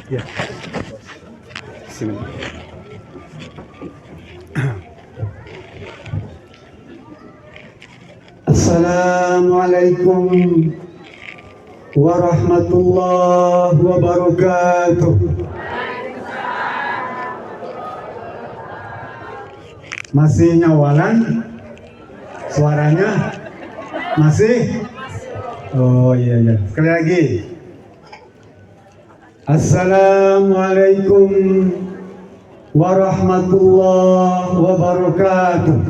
Ya, sini. Assalamualaikum warahmatullahi wabarakatuh. Masih nyawalan suaranya? Masih? Oh iya. Sekali lagi. Assalamualaikum warahmatullahi wabarakatuh.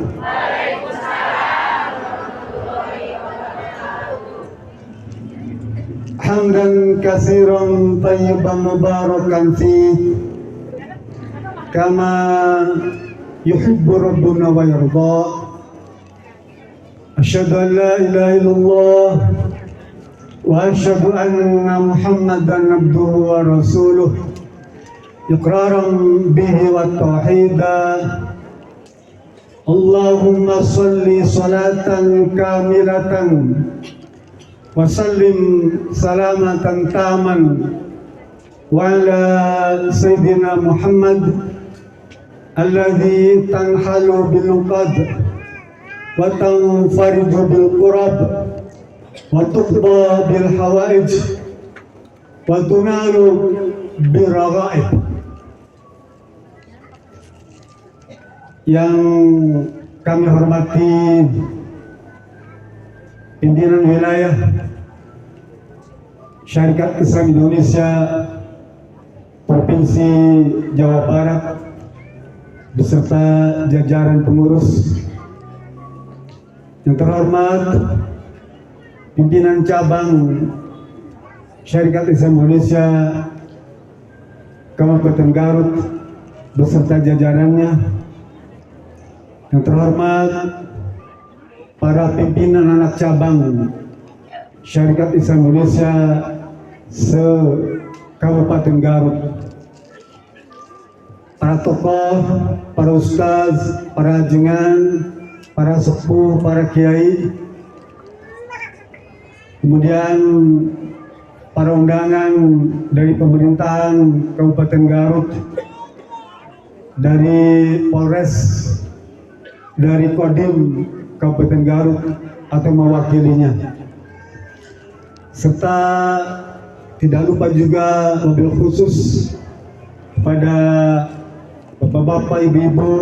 Hamdan katsiran thayyiban mubarakan fi kama yuhibbu rabbuna wa yarda. Asyhadu an la ilaha illallah wa asyhadu anna Muhammadan abduhu wa rasuluh iqraran bihi wa tauhida. Allahumma salli salatan kamilatan wa sallim salamatan taman wa ala sayyidina Muhammad alladhi tanhalu bil qad wa tanfariju bil qurab wa tuqda bil hawaij wa tunalu bil raghaib. Yang kami hormati pimpinan wilayah Syarikat Islam Indonesia Provinsi Jawa Barat beserta jajaran pengurus, yang terhormat pimpinan cabang Syarikat Islam Indonesia Kabupaten Garut beserta jajarannya, yang terhormat para pimpinan anak cabang Syarikat Islam Indonesia se-Kabupaten Garut, para tokoh, para ustaz, para ajengan, para sepuh, para kiai, kemudian para undangan dari pemerintahan Kabupaten Garut, dari Polres, dari Kodim Kabupaten Garut atau mewakilinya, serta tidak lupa juga mobil khusus pada bapak-bapak, ibu-ibu,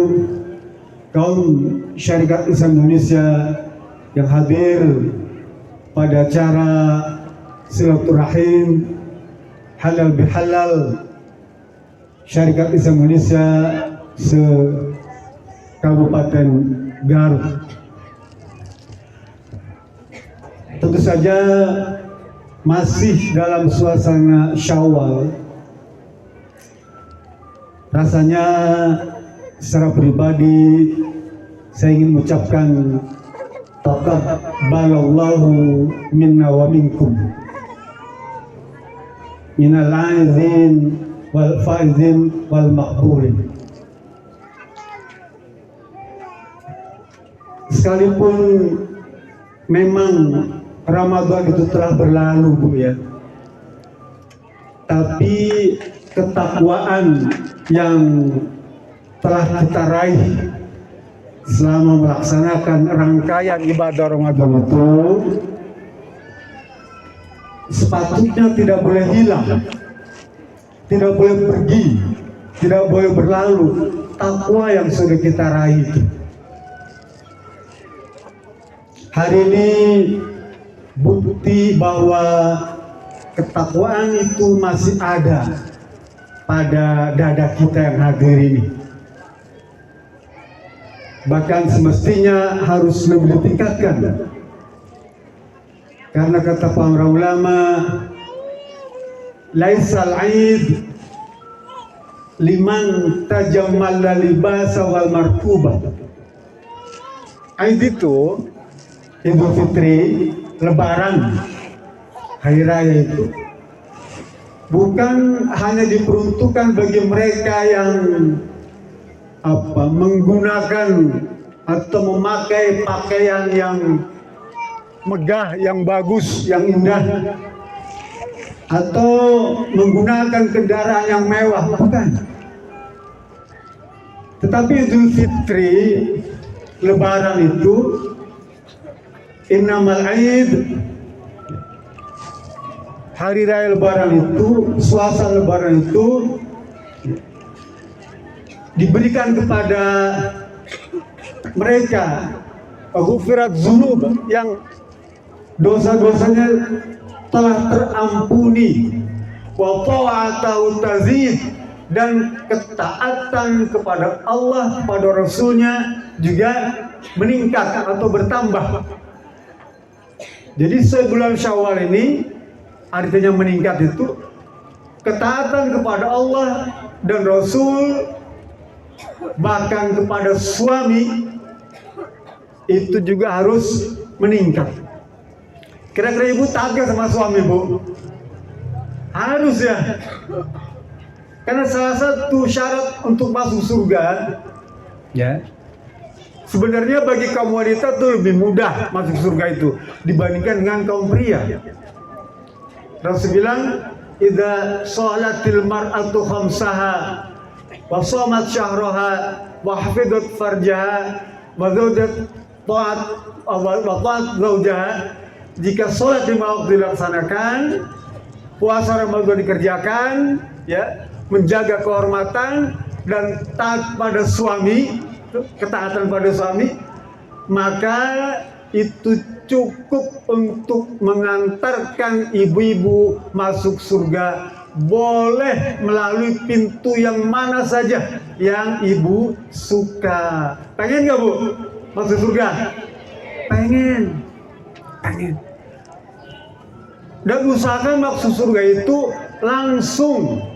kaum Syarikat Islam Indonesia yang hadir pada acara silaturahim halal bihalal Syarikat Islam Indonesia se-Kabupaten Garut. Tentu saja masih dalam suasana Syawal. Rasanya secara pribadi saya ingin mengucapkan taqabbalallahu minna wa minkum minal aizin wal faizin wal maqbulin. Sekalipun memang Ramadan itu telah berlalu, Bu, ya, tapi ketakwaan yang telah kita raih selama melaksanakan rangkaian ibadah Ramadan itu sepatutnya tidak boleh hilang, tidak boleh pergi, tidak boleh berlalu. Takwa yang sudah kita raih itu. Hari ini bukti bahwa ketakwaan itu masih ada pada dada kita yang hadir ini. Bahkan semestinya harus lebih ditingkatkan. Karena kata para ulama, laisal aid liman tajammala libasa wal markuba. Aid itu Idul Fitri, Lebaran, Hari Raya itu bukan hanya diperuntukkan bagi mereka yang menggunakan atau memakai pakaian yang megah, yang bagus, yang indah, atau menggunakan kendaraan yang mewah, bukan. Tetapi Idul Fitri, Lebaran itu, innamal Aid, hari raya Lebaran itu, suasana Lebaran itu diberikan kepada mereka ghufirat dzunub, yang dosa-dosanya telah terampuni, wa ta'atu tazid, dan ketaatan kepada Allah, kepada Rasulnya juga meningkat atau bertambah. Jadi sebulan Syawal ini artinya meningkat itu ketaatan kepada Allah dan Rasul, bahkan kepada suami itu juga harus meningkat. Kira-kira ibu taat gak sama suami, Bu? Harus ya. Karena salah satu syarat untuk masuk surga, ya, sebenarnya bagi kaum wanita itu lebih mudah masuk surga itu dibandingkan dengan kaum pria. Rasul bilang, idza sholatil mar'atu khamsaha wa shamat syahraha wa hafizat farjaha wa zawjat ta'at zawjaha, jika sholat 5 waktu dilaksanakan, puasa Ramadan dikerjakan, ya, menjaga kehormatan dan taat pada suami, ketaatan pada suami, maka itu cukup untuk mengantarkan ibu-ibu masuk surga. Boleh melalui pintu yang mana saja yang ibu suka. Pengen gak, Bu, masuk surga? Pengen. Dan usahakan masuk surga itu langsung.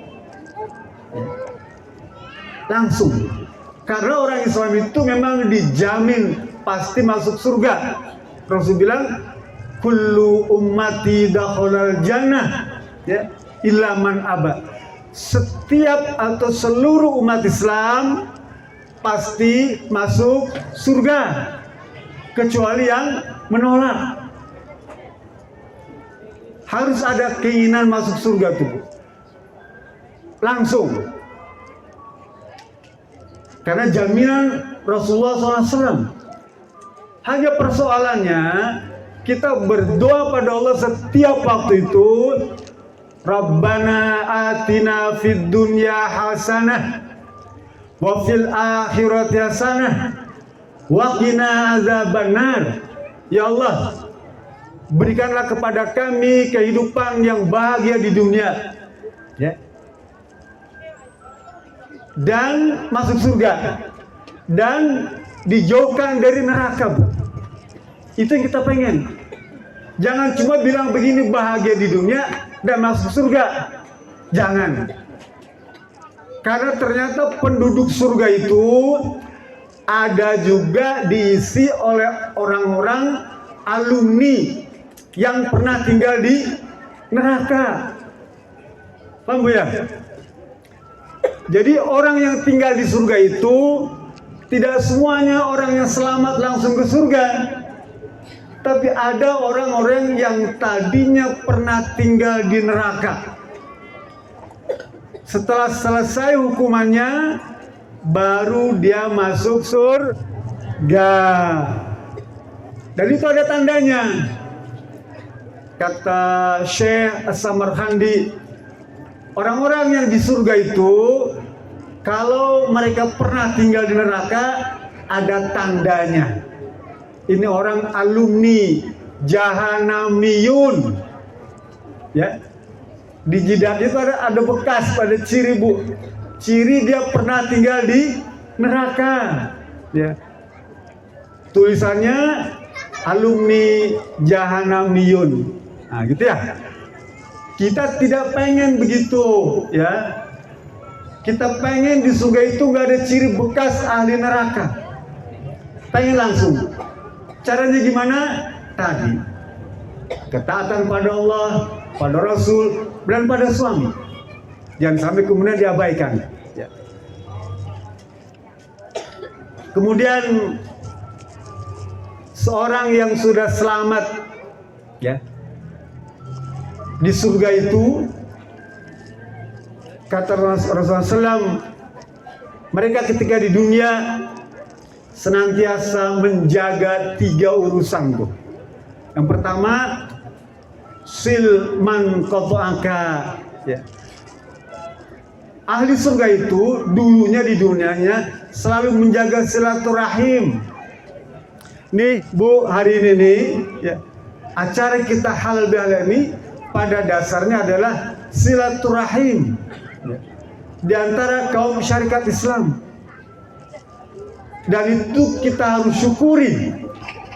Karena orang Islam itu memang dijamin pasti masuk surga. Rasul bilang, kullu ummati dakhalal jannah, ya, illa man aba. Setiap atau seluruh umat Islam pasti masuk surga kecuali yang menolak. Harus ada keinginan masuk surga tuh, langsung. Karena jaminan Rasulullah SAW. Hanya persoalannya, kita berdoa pada Allah setiap waktu itu, Rabbana atina fid dunya hasanah wa fil akhirati hasanah wa qina azabannar. Ya Allah, berikanlah kepada kami kehidupan yang bahagia di dunia, ya, dan masuk surga, dan dijauhkan dari neraka, Bu. Itu yang kita pengen. Jangan cuma bilang begini bahagia di dunia dan masuk surga. Jangan. Karena ternyata penduduk surga itu ada juga diisi oleh orang-orang alumni yang pernah tinggal di neraka. Paham, Bu, ya? Jadi orang yang tinggal di surga itu tidak semuanya orang yang selamat langsung ke surga. Tapi ada orang-orang yang tadinya pernah tinggal di neraka. Setelah selesai hukumannya, baru dia masuk surga. Dan itu ada tandanya. Kata Syekh As-Samarkandi, orang-orang yang di surga itu, kalau mereka pernah tinggal di neraka, ada tandanya. Ini orang alumni Jahanamiyun, ya. Di jidat itu ada bekas, pada ciri, Bu. Ciri dia pernah tinggal di neraka, ya. Tulisannya alumni Jahanamiyun. Nah, gitu ya. Kita tidak pengen begitu, ya. Kita pengen di surga itu nggak ada ciri bekas ahli neraka. Pengen langsung. Caranya gimana? Tadi, ketaatan pada Allah, pada Rasul, dan pada suami. Jangan sampai kemudian diabaikan, ya. Kemudian seorang yang sudah selamat, ya, Di surga itu, kata Rasulullah SAW, mereka ketika di dunia senantiasa menjaga 3 urusan tuh. Yang pertama, silman qata'aka, ya. Ahli surga itu dulunya di dunianya selalu menjaga silaturahim. Nih Bu, hari ini nih, ya, acara kita halal bihalal ini pada dasarnya adalah silaturahim, ya, di antara kaum syarikat Islam. Dan itu kita harus syukuri,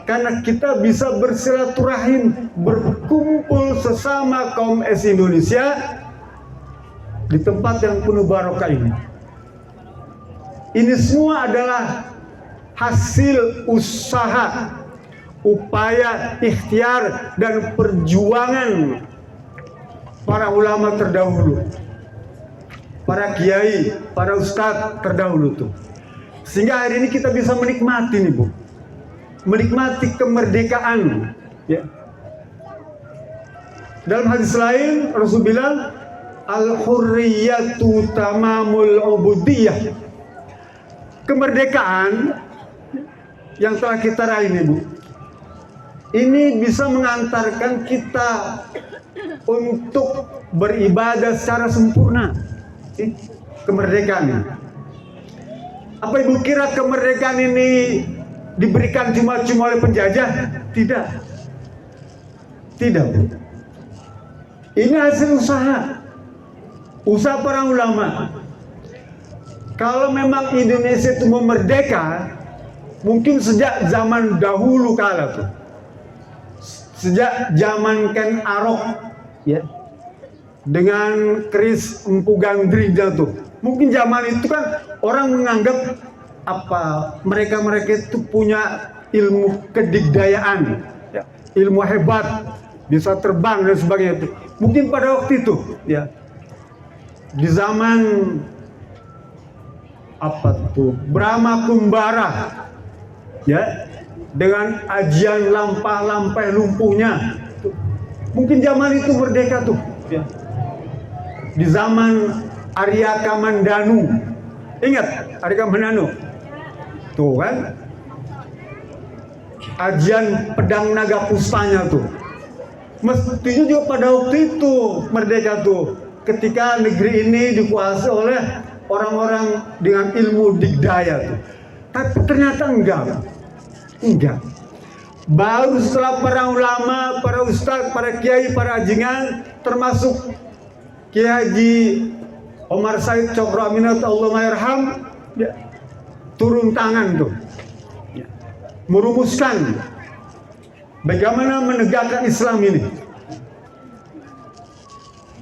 karena kita bisa bersilaturahim, berkumpul sesama kaum Indonesia di tempat yang penuh barokah ini. Ini semua adalah hasil usaha, upaya, ikhtiar, dan perjuangan para ulama terdahulu, para kiai, para ustadz terdahulu tuh. Sehingga hari ini kita bisa menikmati nih Bu, menikmati kemerdekaan, ya. Dalam hadis lain Rasul bilang, al-hurriyatu tamamul ubudiyah. Kemerdekaan yang telah kita raih ini Bu, ini bisa mengantarkan kita untuk beribadah secara sempurna. Kemerdekaan ini. Apa Ibu kira kemerdekaan ini diberikan cuma-cuma oleh penjajah? Tidak. Tidak Bu. Ini hasil usaha para ulama. Kalau memang Indonesia itu mau merdeka, mungkin sejak zaman dahulu kala tuh, sejak zaman Ken Arok, ya, dengan Kris Empu Gandrija tuh, mungkin zaman itu kan orang menganggap apa mereka itu punya ilmu kedigdayaan, ya, ilmu hebat, bisa terbang dan sebagainya itu. Mungkin pada waktu itu, ya, di zaman apa tuh Brahma Kumbara, ya, dengan ajian lampah lumpuhnya, mungkin zaman itu merdeka tuh, ya. Di zaman Arya Kamandanu, ingat Arya Kamandanu tuh kan, ajian pedang naga pustanya tuh, mestinya juga pada waktu itu merdeka tuh, ketika negeri ini dikuasai oleh orang-orang dengan ilmu digdaya tuh. Tapi ternyata enggak. Baru setelah para ulama, para ustadz, para kiai, para ajingan, termasuk Kiai Haji Omar Said Cokro Aminat Allahumayarham, ya, turun tangan tuh, ya, merumuskan bagaimana menegakkan Islam ini.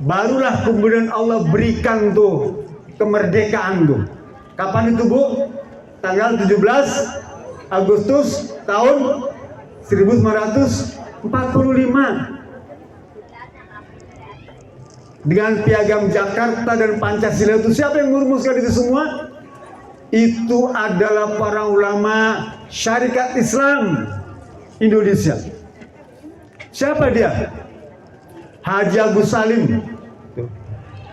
Barulah kemudian Allah berikan tuh kemerdekaan tuh. Kapan itu Bu? Tanggal 17 Agustus tahun 1945 dengan Piagam Jakarta dan Pancasila. Itu siapa yang merumuskan itu semua? Itu adalah para ulama syarikat Islam Indonesia. Siapa dia? Haji Agus Salim,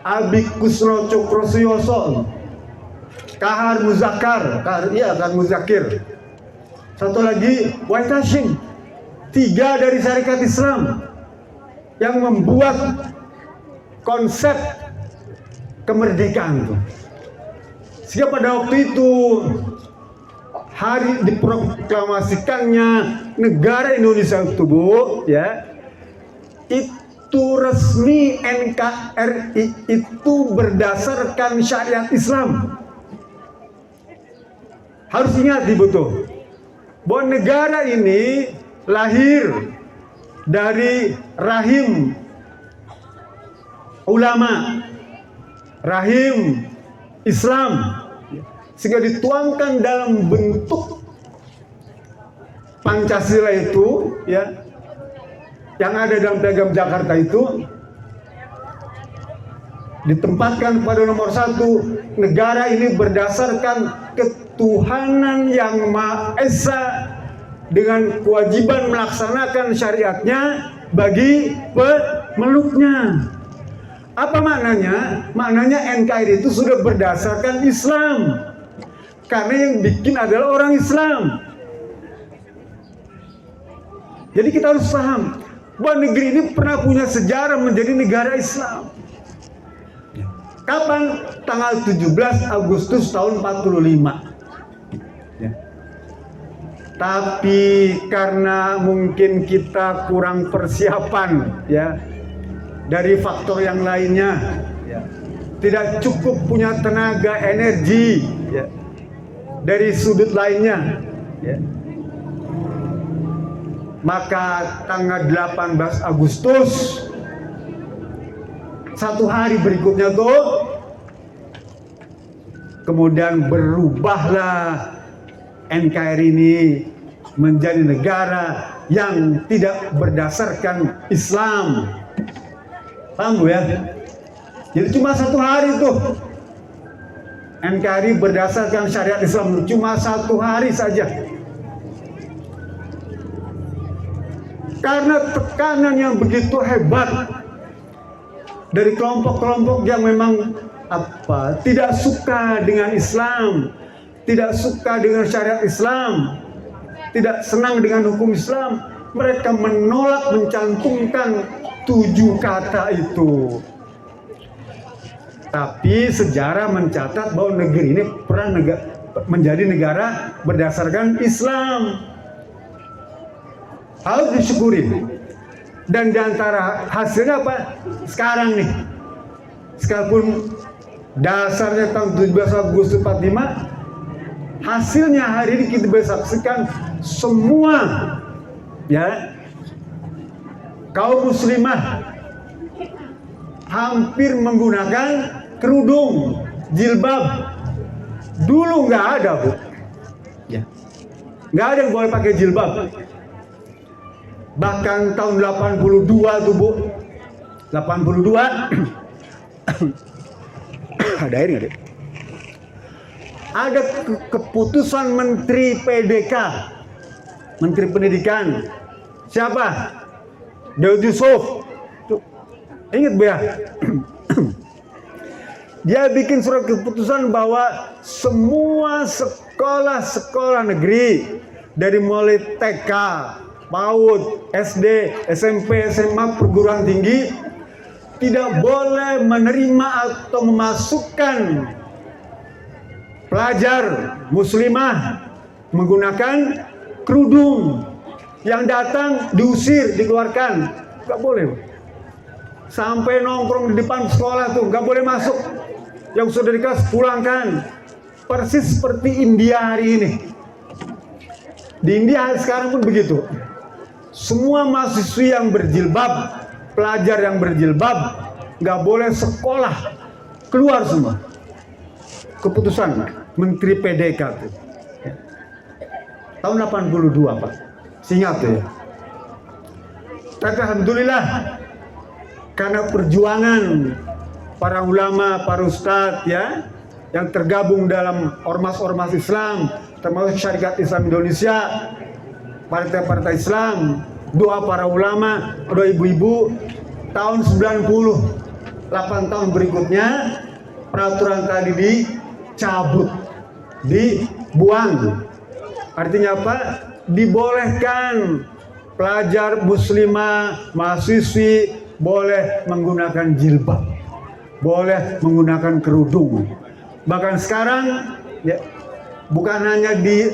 Abi Kusro Cokrosuyoso, Kahar Muzakir, satu lagi Wahid Hashim. 3 dari syarikat Islam yang membuat konsep kemerdekaan itu. Sehingga pada waktu itu hari diproklamasikannya negara Indonesia itu Bu, ya, itu resmi NKRI itu berdasarkan syariat Islam. Harus ingat Ibu tuh, bahwa negara ini lahir dari rahim ulama, rahim Islam, sehingga dituangkan dalam bentuk Pancasila itu, ya, yang ada dalam Piagam Jakarta itu, ditempatkan pada nomor 1, negara ini berdasarkan ketuhanan yang Maha Esa dengan kewajiban melaksanakan syariatnya bagi meluknya. Apa maknanya? Maknanya NKRI itu sudah berdasarkan Islam. Karena yang bikin adalah orang Islam. Jadi kita harus paham bahwa negeri ini pernah punya sejarah menjadi negara Islam. Kapan? Tanggal 17 Agustus tahun 45. Ya. Tapi karena mungkin kita kurang persiapan, ya, dari faktor yang lainnya, ya, tidak cukup punya tenaga, energi, ya, dari sudut lainnya, ya, maka tanggal 18 Agustus, satu hari berikutnya tuh, kemudian berubahlah NKRI ini menjadi negara yang tidak berdasarkan Islam. Paham Bu ya? Jadi cuma satu hari tuh NKRI berdasarkan syariat Islam, cuma satu hari saja. Karena tekanan yang begitu hebat dari kelompok-kelompok yang memang tidak suka dengan Islam, tidak suka dengan syariat Islam, tidak senang dengan hukum Islam, mereka menolak mencantumkan 7 kata itu. Tapi sejarah mencatat bahwa negeri ini pernah menjadi negara berdasarkan Islam. Harus disyukuri. Dan diantara hasilnya apa? Sekarang nih, sekalipun dasarnya tahun 17 Agustus 45, hasilnya hari ini kita bisa saksikan semua, ya, kaum muslimah hampir menggunakan kerudung, jilbab. Dulu nggak ada, Bu. Ya. Nggak ada yang boleh pakai jilbab. Bahkan tahun 82 tuh, Bu. 82 ada air nggak, Dek? Ada keputusan Menteri PDK, Menteri Pendidikan. Siapa? Daud Yusuf. Ingat Bu ya? Dia bikin surat keputusan bahwa semua sekolah-sekolah negeri dari mulai TK, PAUD, SD, SMP, SMA, perguruan tinggi tidak boleh menerima atau memasukkan pelajar muslimah menggunakan kerudung. Yang datang diusir, dikeluarkan. Gak boleh. Sampai nongkrong di depan sekolah tuh gak boleh masuk. Yang sudah dikasih pulangkan. Persis seperti India hari ini. Di India sekarang pun begitu. Semua mahasiswi yang berjilbab, pelajar yang berjilbab, gak boleh sekolah, keluar semua. Keputusan Menteri PDK itu tahun 82, Pak. Seingat tuh ya. Tapi alhamdulillah, karena perjuangan para ulama, para ustadz, ya, yang tergabung dalam ormas-ormas Islam, termasuk Syarikat Islam Indonesia, partai-partai Islam, doa para ulama, doa ibu-ibu, tahun 90, 8 tahun berikutnya, peraturan tadi dicabut, dibuang. Artinya apa? Dibolehkan pelajar muslimah, mahasiswi boleh menggunakan jilbab, boleh menggunakan kerudung. Bahkan sekarang, ya, bukan hanya di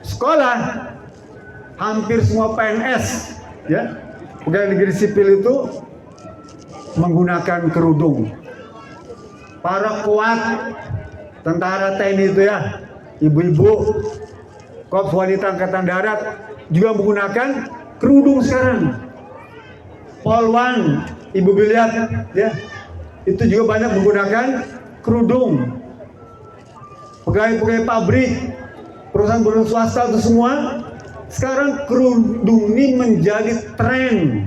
sekolah, hampir semua PNS, ya, pegawai negeri sipil itu menggunakan kerudung. Para kuat tentara TNI itu ya, ibu-ibu, Korps Wanita Angkatan Darat juga menggunakan kerudung sekarang. Polwan, ibu lihat, ya, itu juga banyak menggunakan kerudung. Pegawai-pegawai pabrik, perusahaan-perusahaan swasta itu semua, sekarang kerudung ini menjadi tren,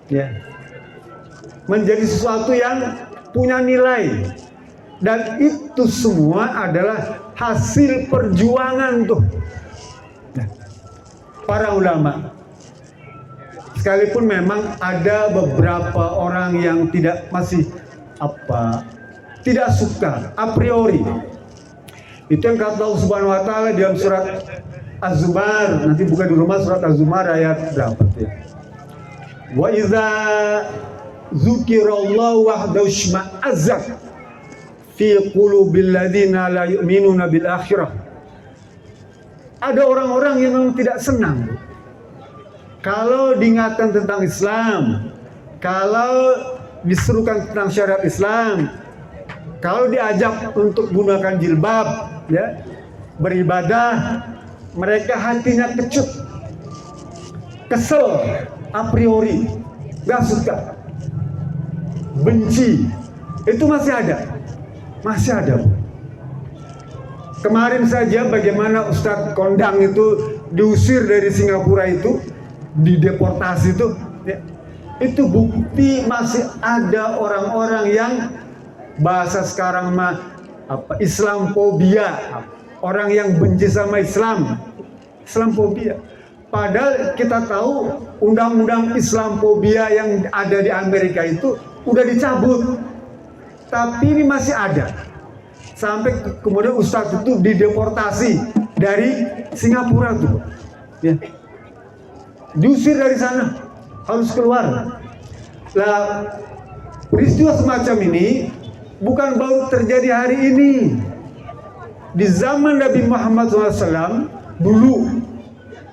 ya, menjadi sesuatu yang punya nilai, dan itu semua adalah hasil perjuangan tuh para ulama. sekalipun memang ada beberapa orang yang masih tidak suka a priori. Itu yang kata Allah Subhanahu wa taala dalam surat Az-Zumar, nanti buka di rumah surat Az-Zumar ayat berapa ya. Wa iza dzukirallahu wahdahu shma'azzat fi qulubil ladzina la yu'minuna bil akhirah. Ada orang-orang yang memang tidak senang kalau diingatkan tentang Islam, kalau diserukan tentang syariat Islam, kalau diajak untuk gunakan jilbab, ya, beribadah, mereka hatinya kecut, kesel, a priori, gak suka, benci. Itu masih ada. Kemarin saja bagaimana Ustadz Kondang itu diusir dari Singapura itu, dideportasi itu, ya, itu bukti masih ada orang-orang yang bahasa sekarang mah Islamfobia, orang yang benci sama Islam, Islamfobia. Padahal kita tahu undang-undang Islamfobia yang ada di Amerika itu udah dicabut, tapi ini masih ada. Sampai kemudian Ustadz itu dideportasi dari Singapura tuh, ya, diusir dari sana, harus keluar. Lah, peristiwa semacam ini bukan baru terjadi hari ini. Di zaman Nabi Muhammad SAW dulu,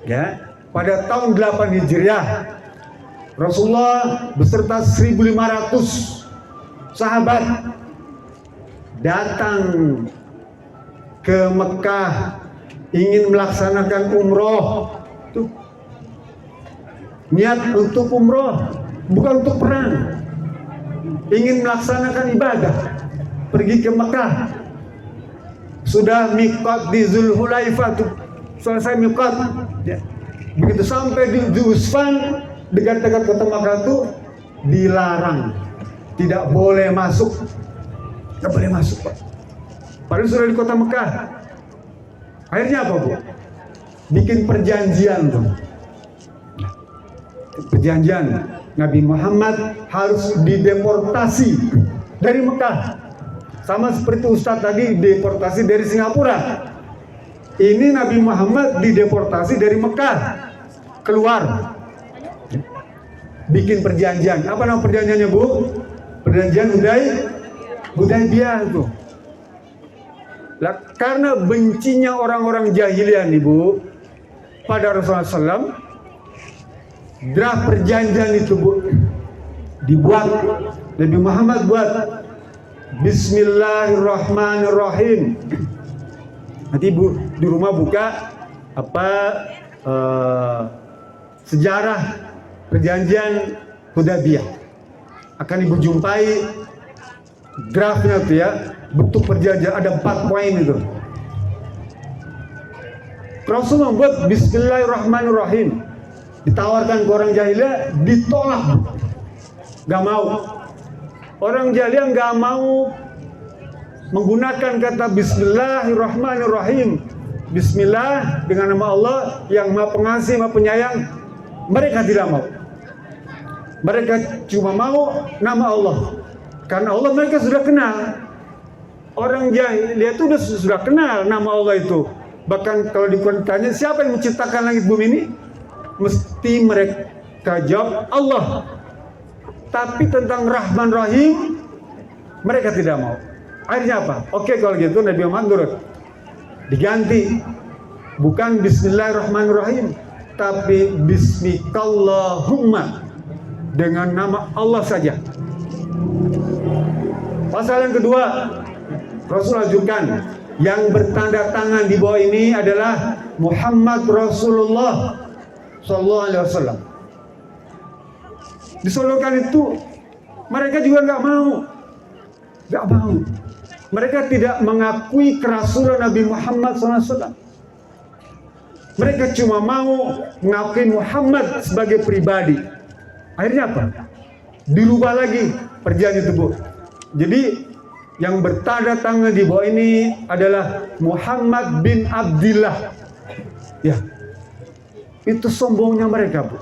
ya, pada tahun 8 Hijriah, Rasulullah beserta 1.500 sahabat datang ke Mekah ingin melaksanakan umroh. Tuh, niat untuk umroh, bukan untuk perang. Ingin melaksanakan ibadah, pergi ke Mekah. Sudah miqat di Zulhulaifah, tuh selesai miqat, ya. Begitu sampai di Usfan, dekat-dekat kota Mekah itu dilarang, tidak boleh masuk, tidak boleh masuk, Pak. Padahal sudah di kota Mekah. Akhirnya apa, Bu? Bikin perjanjian tuh. Perjanjian Nabi Muhammad harus dideportasi dari Mekah, sama seperti Ustadz tadi deportasi dari Singapura. Ini Nabi Muhammad dideportasi dari Mekah keluar, bikin perjanjian. Apa nama perjanjiannya, Bu? Perjanjian Hudaybiyah itu. Lah, karena bencinya orang-orang jahiliyah nih, Bu, pada Rasulullah SAW, draft perjanjian itu, Bu, dibuat. Nabi Muhammad buat Bismillahirrahmanirrahim. Nanti Bu di rumah buka sejarah perjanjian Hudaybiyah, akan Ibu jumpai draftnya tuh, ya, bentuk perjanjian ada 4 poin itu. Rasul membuat Bismillahirrahmanirrahim, ditawarkan ke orang jahiliyah, ditolak, gak mau. Orang jahiliyah gak mau menggunakan kata Bismillahirrahmanirrahim, Bismillah dengan nama Allah yang Maha Pengasih, Maha Penyayang. Mereka tidak mau. Mereka cuma mau nama Allah, karena Allah mereka sudah kenal. Orang jahiliyah itu sudah kenal nama Allah itu. Bahkan kalau ditanya siapa yang menciptakan langit bumi ini, mesti mereka jawab Allah. Tapi tentang Rahman Rahim mereka tidak mau. Akhirnya apa? Oke, kalau gitu Nabi Muhammad nurut, diganti, bukan Bismillahirrahmanirrahim, tapi Bismikallahumma, dengan nama Allah saja. Pasal yang kedua, Rasul ajukan yang bertanda tangan di bawah ini adalah Muhammad Rasulullah Sallallahu Alaihi Wasallam. Disodorkan itu, mereka juga nggak mau. Mereka tidak mengakui kerasulan Nabi Muhammad SAW. Mereka cuma mau mengakui Muhammad sebagai pribadi. Akhirnya apa? Dirubah lagi perjanjian itu, Bu. Jadi yang bertanda tangan di bawah ini adalah Muhammad bin Abdillah. Ya, itu sombongnya mereka, Bu.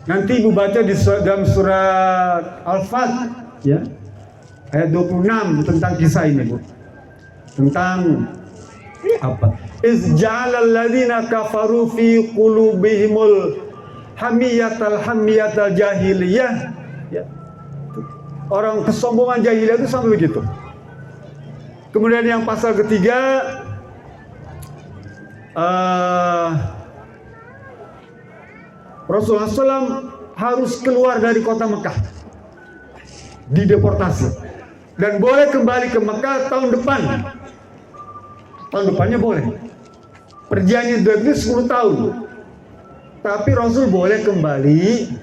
Nanti ibu baca dalam surat Al-Fat, ya, ayat 26 tentang kisah ini, Bu. Tentang apa? Izja'alal ladzina kafaru fi qulubihimul hamiyatal jahiliyah. Ya. Orang kesombongan jahiliyah itu sampai begitu. Kemudian yang pasal ketiga, Rasulullah SAW harus keluar dari kota Mekah, dideportasi, dan boleh kembali ke Mekah tahun depan. Tahun depannya boleh. Perjanjian itu 10 tahun. Tapi Rasul boleh kembali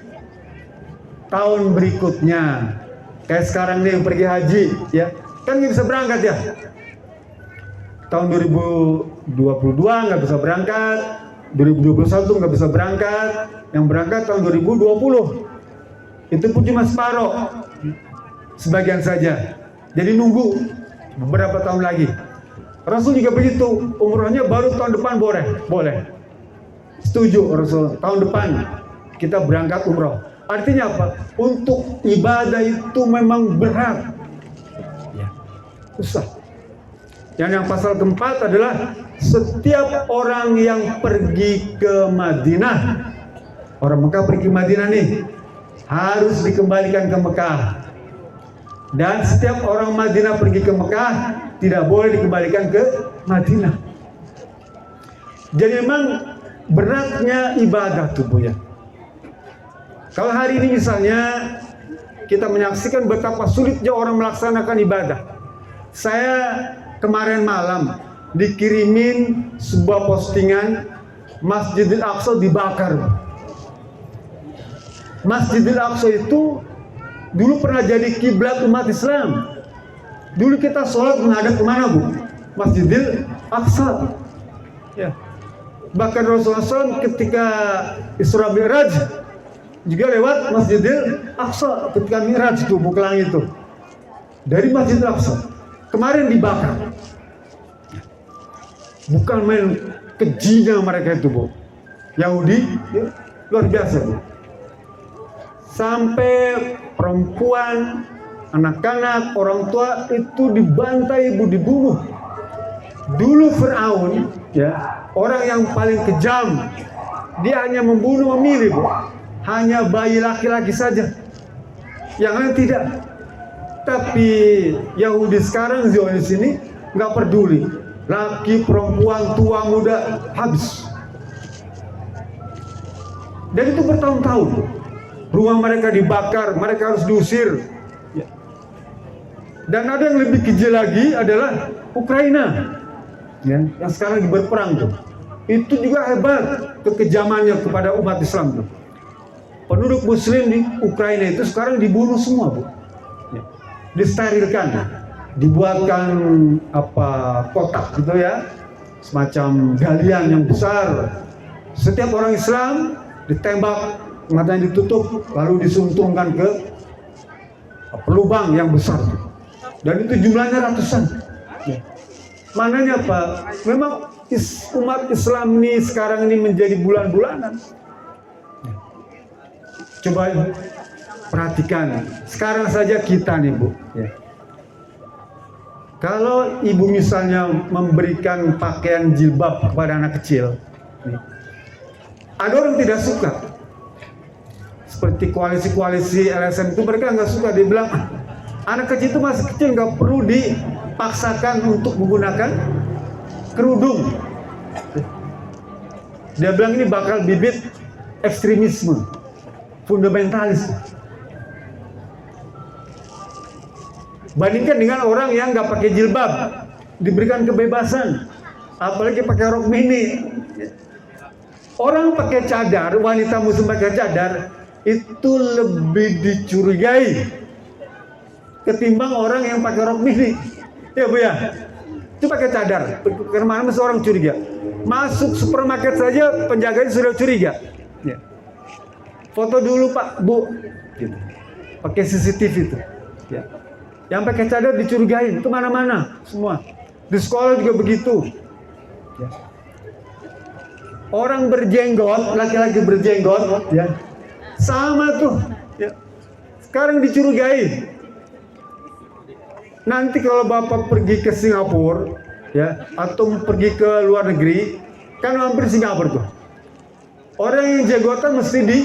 tahun berikutnya. Kayak sekarang nih yang pergi haji, ya. Kan nggak bisa berangkat ya. Tahun 2022 nggak bisa berangkat, 2021 nggak bisa berangkat, yang berangkat tahun 2020. Itu pun cuma separuh, sebagian saja. Jadi nunggu beberapa tahun lagi. Rasul juga begitu, umrohnya baru tahun depan boleh. Setuju Rasul, tahun depan kita berangkat umroh. Artinya apa? Untuk ibadah itu memang berat, ya, susah. Yang pasal keempat adalah setiap orang yang pergi ke Madinah, orang Mekah pergi ke Madinah nih, harus dikembalikan ke Mekah. Dan setiap orang Madinah pergi ke Mekah tidak boleh dikembalikan ke Madinah. Jadi memang beratnya ibadah tuh, Bu, ya. Kalau hari ini misalnya kita menyaksikan betapa sulitnya orang melaksanakan ibadah. Saya kemarin malam dikirimin sebuah postingan Masjidil Aqsa dibakar. Masjidil Aqsa itu dulu pernah jadi kiblat umat Islam. Dulu kita sholat menghadap kemana, Bu? Masjidil Aqsa. Ya. Bahkan Rasulullah SAW ketika Isra Mi'raj juga lewat Masjidil Aqsa ketika Mi'raj itu, mau ke langit itu. Dari Masjidil Aqsa. Kemarin dibakar. Bukan main kejinya mereka itu, Bu. Yahudi, ya, luar biasa, Bu. Sampai perempuan, anak-anak, orang tua itu dibantai, Bu, dibunuh. Dulu Fir'aun, ya, orang yang paling kejam, dia hanya membunuh memilih, Bu. Hanya bayi laki-laki saja, yang lain tidak. Tapi Yahudi sekarang, Zionis ini nggak peduli, laki, perempuan, tua, muda, habis. Dan itu bertahun-tahun. Rumah mereka dibakar, mereka harus diusir. Ya. Dan ada yang lebih kejam lagi adalah Ukraina, ya, yang sekarang berperang tuh. Itu juga hebat kekejamannya kepada umat Islam tuh. Penduduk Muslim di Ukraina itu sekarang dibunuh semua, Bu. Ya. Disterilkan, dibuatkan kotak gitu ya, semacam galian yang besar. Setiap orang Islam ditembak, matanya ditutup, lalu disuntungkan ke lubang yang besar. Dan itu jumlahnya ratusan. Ya. Mananya apa? Memang umat Islam ini sekarang ini menjadi bulan-bulanan. Coba perhatikan, sekarang saja kita nih, Bu, ya. Kalau ibu misalnya memberikan pakaian jilbab kepada anak kecil, nih, ada orang tidak suka. Seperti koalisi-koalisi LSM itu, mereka nggak suka. Dia bilang, anak kecil itu masih kecil, nggak perlu dipaksakan untuk menggunakan kerudung. Dia bilang ini bakal bibit ekstremisme, fundamentalis. Bandingkan dengan orang yang nggak pakai jilbab, diberikan kebebasan, apalagi pakai rok mini. Orang pakai cadar, wanita muslim pakai cadar, itu lebih dicurigai ketimbang orang yang pakai rok mini. Ya, Bu, ya. Itu pakai cadar, kemana mesti orang curiga. Masuk supermarket saja penjaganya sudah curiga. Ya. Foto dulu, Pak, Bu, gitu. Pakai CCTV itu. Ya. Yang pakai cadar dicurigain, itu mana-mana semua. Di sekolah juga begitu. Ya. Orang berjenggot, laki-laki berjenggot, ya, Sama tuh. Ya. Sekarang dicurigai. Nanti kalau Bapak pergi ke Singapura, ya, atau pergi ke luar negeri, kan hampir Singapura tuh. Orang yang jagoan mesti di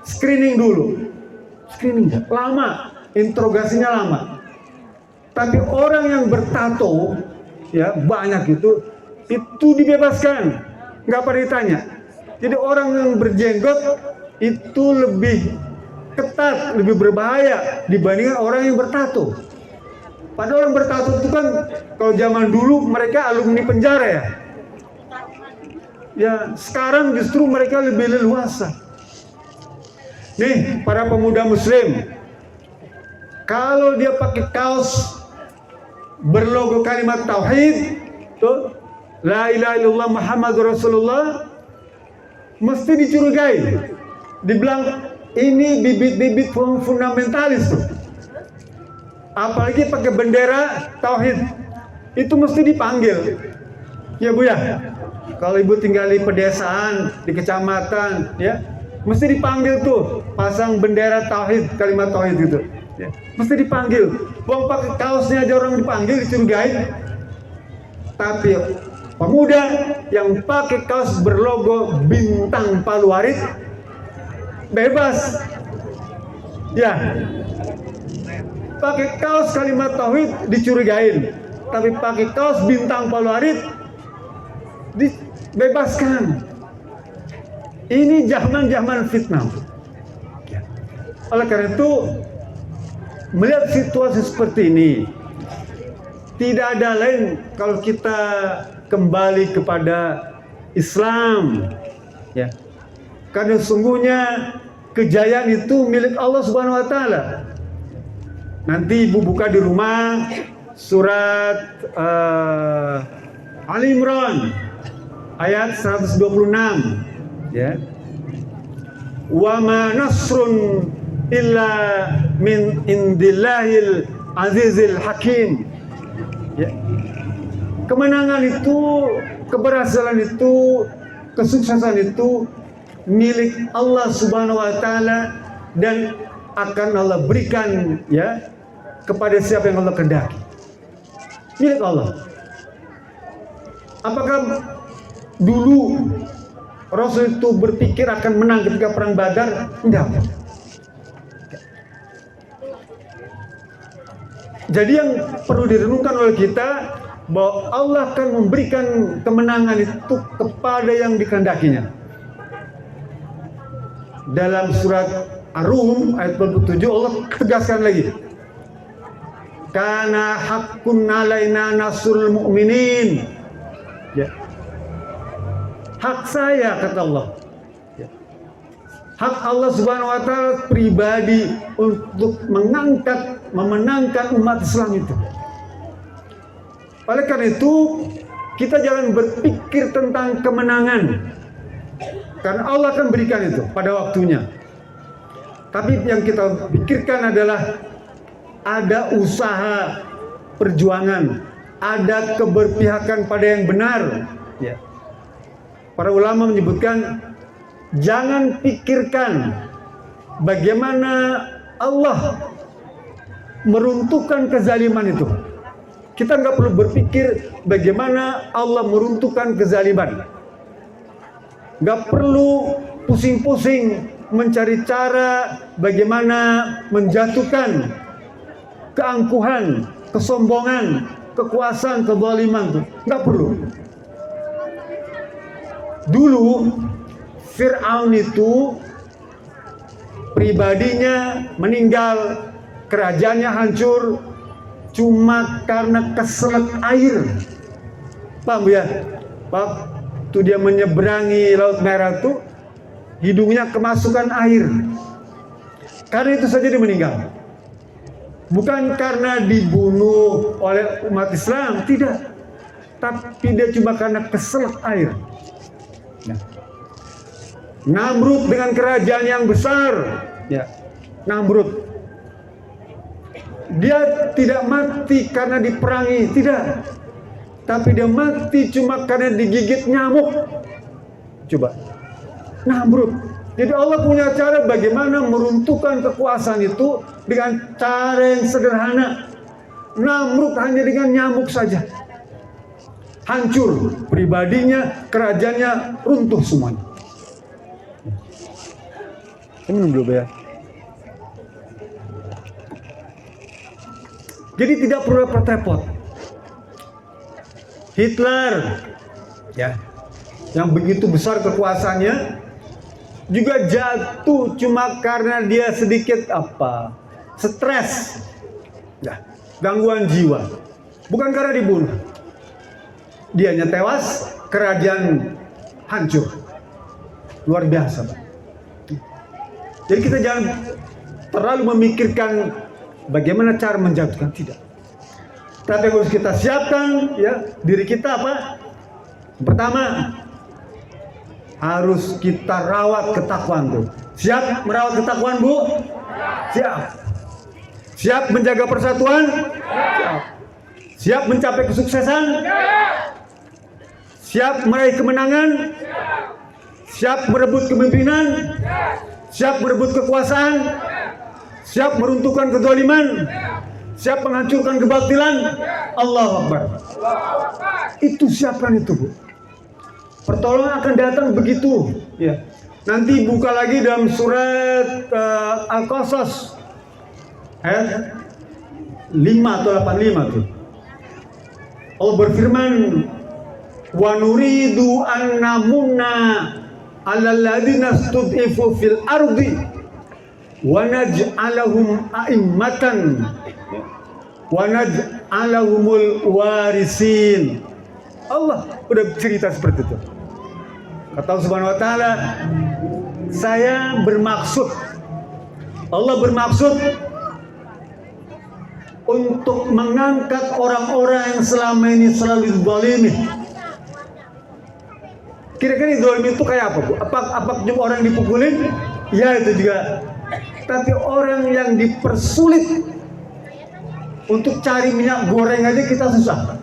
screening dulu. Screening lama, interogasinya lama. Tapi orang yang bertato, ya banyak itu dibebaskan, nggak pernah ditanya. Jadi orang yang berjenggot itu lebih ketat, lebih berbahaya dibandingkan orang yang bertato. Padahal orang bertato itu kan kalau zaman dulu mereka alumni penjara ya. Ya sekarang justru mereka lebih leluasa. Nih para pemuda Muslim, kalau dia pakai kaos berlogo kalimat tauhid, tuh, la ilaha illallah Muhammadur Rasulullah, mesti dicurigai, dibilang ini bibit-bibit fundamentalis tuh. Apalagi pakai bendera tauhid, itu mesti dipanggil. Ya Bu ya, kalau Ibu tinggal di pedesaan, di kecamatan, ya, mesti dipanggil tuh, pasang bendera tauhid, kalimat tauhid gitu. Ya, mesti dipanggil. Wong pakai kaosnya aja orang dipanggil, dicurigai. Tapi pemuda yang pakai kaos berlogo bintang Palu Arit bebas. Ya. Pakai kaos kalimat tauhid dicurigain. Tapi pakai kaos bintang Palu Arit dibebaskan. Ini zaman-zaman fitnah. Oleh karena itu, melihat situasi seperti ini, tidak ada lain kalau kita kembali kepada Islam, ya. Karena sungguhnya kejayaan itu milik Allah Subhanahu wa Ta'ala. Nanti Ibu buka di rumah surat Ali Imran ayat 126, ya. Wa ma nasrun illa min indillahil azizil hakim. Ya. Kemenangan itu, keberhasilan itu, kesuksesan itu milik Allah Subhanahu wa Ta'ala dan akan Allah berikan, ya, kepada siapa yang Allah kehendaki. Milik Allah. Apakah dulu Rasul itu berpikir akan menang ketika perang Badar? Enggak. Jadi yang perlu direnungkan oleh kita, bahwa Allah akan memberikan kemenangan itu kepada yang dikehendakinya. Dalam surat Ar-Rum ayat 27 Allah tegaskan lagi, kana haqqun alaina nasrul mu'minin. Ya. Hak saya, kata Allah. Ya. Hak Allah Subhanahu wa Ta'ala pribadi untuk memenangkan umat Islam itu. Oleh karena itu, kita jangan berpikir tentang kemenangan, karena Allah akan berikan itu pada waktunya. Tapi yang kita pikirkan adalah ada usaha perjuangan, ada keberpihakan pada yang benar. Ya. Para ulama menyebutkan, jangan pikirkan bagaimana Allah meruntuhkan kezaliman itu. Kita nggak perlu berpikir bagaimana Allah meruntuhkan kezaliman. Nggak perlu pusing-pusing mencari cara bagaimana menjatuhkan keangkuhan, kesombongan, kekuasaan, kezaliman itu. Nggak perlu. Dulu Fir'aun itu pribadinya meninggal, kerajaannya hancur cuma karena keselak air. Paham ya? Waktu dia menyeberangi Laut Merah itu, hidungnya kemasukan air. Karena itu saja dia meninggal. Bukan karena dibunuh oleh umat Islam, tidak. Tapi dia cuma karena keselak air. Nah. Namrud dengan kerajaan yang besar, ya. Namrud, dia tidak mati karena diperangi, tidak. Tapi dia mati cuma karena digigit nyamuk. Coba, Namrud Jadi Allah punya cara bagaimana meruntuhkan kekuasaan itu dengan cara yang sederhana. Namrud hanya dengan nyamuk saja hancur, pribadinya, kerajaannya runtuh semuanya. Ini belum ya. Jadi tidak perlu repot-repot. Hitler, ya, yang begitu besar kekuasaannya, juga jatuh cuma karena dia sedikit stres, ya, gangguan jiwa, bukan karena dibunuh. Dianya tewas, kerajaan hancur, luar biasa, Pak. Jadi kita jangan terlalu memikirkan bagaimana cara menjatuhkan, tidak. Tapi harus kita siapkan, ya, diri kita apa? Pertama, harus kita rawat ketakwaan tuh. Siap merawat ketakwaan, Bu? Siap. Siap menjaga persatuan? Siap. Siap mencapai kesuksesan? Siap meraih kemenangan? Siap merebut kepemimpinan? Siap merebut kekuasaan? Siap meruntuhkan kezaliman? Siap menghancurkan kebatilan? Allahu Akbar. Itu siapkan itu, Bu. Pertolongan akan datang begitu, ya. Nanti buka lagi dalam surat Al-Qasas ayat 5 atau 85 tuh. Allah berfirman, "Wa nuridu an namunna 'alal ladzina stud'ifu fil ardi wa naj'alahum a'immatan wa naj'alahumul warisin." Allah udah cerita seperti itu. Kata Allah Subhanahu wa taala, saya bermaksud, Allah bermaksud untuk mengangkat orang-orang yang selama ini selalu dizalimi. Kira-kira dizalimi itu kayak apa, Bu? Apa cuma orang dipukulin? Ya, itu juga. Tapi orang yang dipersulit untuk cari minyak goreng aja kita susah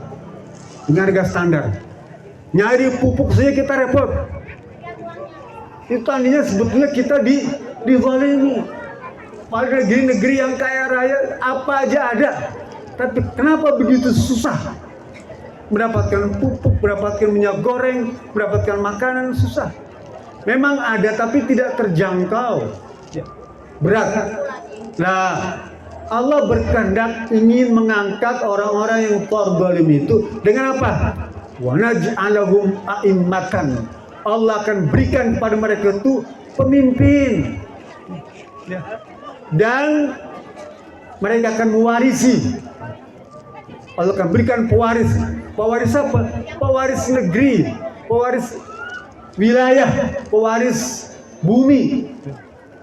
dengan harga standar. Nyari pupuk saja kita repot. Itu tandanya sebetulnya kita dizalimi. Padahal negeri-negeri yang kaya raya apa aja ada. Tapi kenapa begitu susah mendapatkan pupuk, mendapatkan minyak goreng, mendapatkan makanan, susah. Memang ada tapi tidak terjangkau. Berat. Nah, Allah berkehendak ingin mengangkat orang-orang yang zalim itu dengan apa? Wa naj'alahum a'immatan. Allah akan berikan kepada mereka itu pemimpin. Ya. Dan mereka akan mewarisi. Allah akan berikan pewaris. Pewaris apa? Pewaris negeri, pewaris wilayah, pewaris bumi.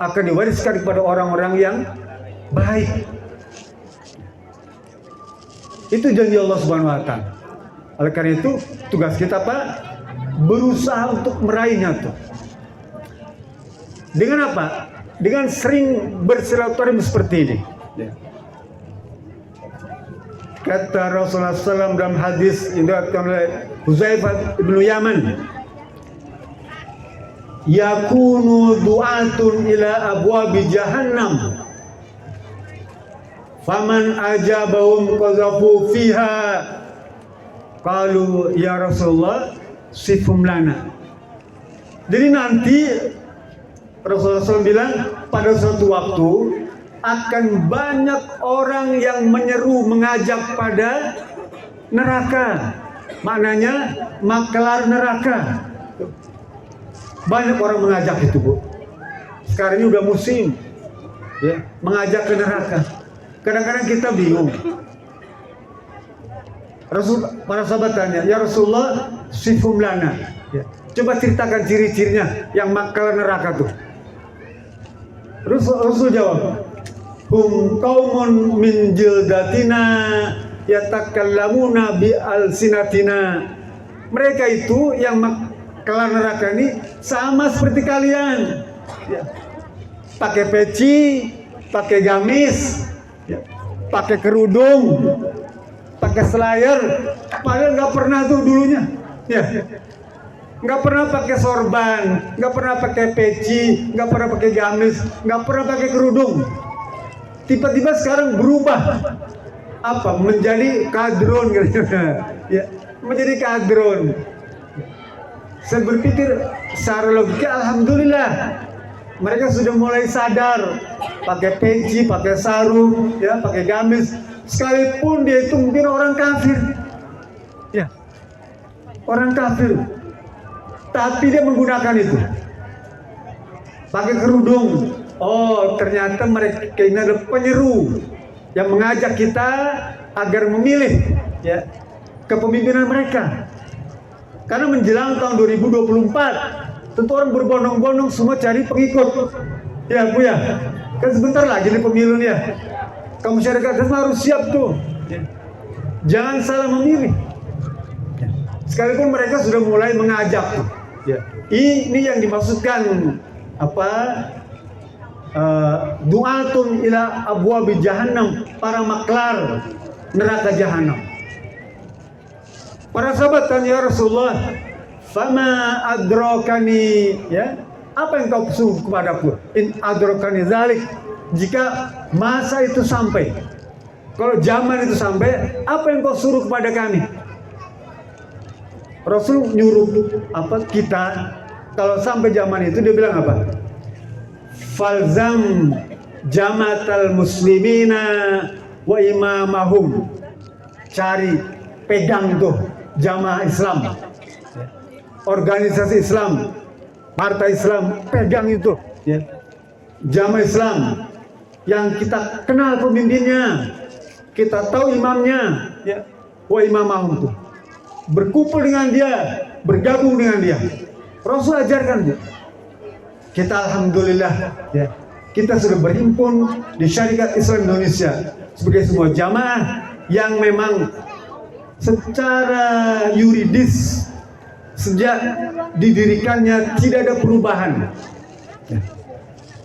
Akan diwariskan kepada orang-orang yang baik. Itu janji Allah Subhanahu wa taala. Oleh karena itu, tugas kita, Pak, berusaha untuk meraihnya tuh. Dengan apa? Dengan sering bersilaturahmi seperti ini. Kata Rasulullah SAW dalam hadis yang diriwayatkan oleh Huzaifah bin Yaman, yakunu du'atun ila abwabi jahannam faman ajabahum qazafu fiha qalu ya Rasulullah sifum lana. Jadi nanti Rasulullah SAW bilang pada suatu waktu akan banyak orang yang menyeru, mengajak pada neraka. Maknanya maklar neraka. Banyak orang mengajak itu, Bu. Sekarang ini udah musim, ya, mengajak ke neraka. Kadang-kadang kita bingung. Para sahabat tanya, ya Rasulullah sifum lana. Ya. Coba ceritakan ciri-cirinya yang maklar neraka tuh. Rasul jawab, hum qaumun min jildatina yatakallamuna bi alsinatina. Mereka itu yang maklar neraka ini sama seperti kalian, ya. Pakai peci, pakai gamis, ya. Pakai kerudung, pakai selayar, padahal nggak pernah tuh dulunya, ya. nggak pernah pakai sorban, nggak pernah pakai peci, nggak pernah pakai gamis, nggak pernah pakai kerudung. Tiba-tiba sekarang berubah apa? Menjadi kadron gitu. Ya, menjadi kadron. Saya berpikir secara logika, alhamdulillah mereka sudah mulai sadar pakai peci, pakai sarung, ya, pakai gamis. Sekalipun dia itu mungkin orang kafir, ya, orang kafir. Tapi dia menggunakan itu, pakai kerudung. Oh, ternyata mereka ini adalah penyeru yang mengajak kita agar memilih, ya, kepemimpinan mereka. Karena menjelang tahun 2024, tentu orang berbondong-bondong semua cari pengikut. Ya Bu ya, kan sebentar lagi nih pemilu nih ya. Kamu masyarakat harus siap tuh. Ya. Jangan salah memilih. Ya. Sekalipun mereka sudah mulai mengajak. Ya. Ini yang dimaksudkan apa? Du'atun ila abwabi jahannam, para maklar neraka jahanam. Para sahabat tanya, ya Rasulullah, fama adrokani, ya, apa yang kau suruh kepadaku? In adrokani zalik, jika masa itu sampai, kalau zaman itu sampai, apa yang kau suruh kepada kami? Rasul nyuruh apa kita, kalau sampai zaman itu dia bilang apa? Falzam jamatal muslimina wa imamahum, cari, pegang tuh jamaah Islam, organisasi Islam, partai Islam, pegang itu, ya. Jamaah Islam yang kita kenal pemimpinnya, kita tahu imamnya, ya. Wa imamahum tuh, berkumpul dengan dia, bergabung dengan dia. Rasul ajarkan dia. Kita alhamdulillah, ya, kita sudah berhimpun di Syarikat Islam Indonesia sebagai sebuah jamaah yang memang secara yuridis sejak didirikannya tidak ada perubahan. Ya.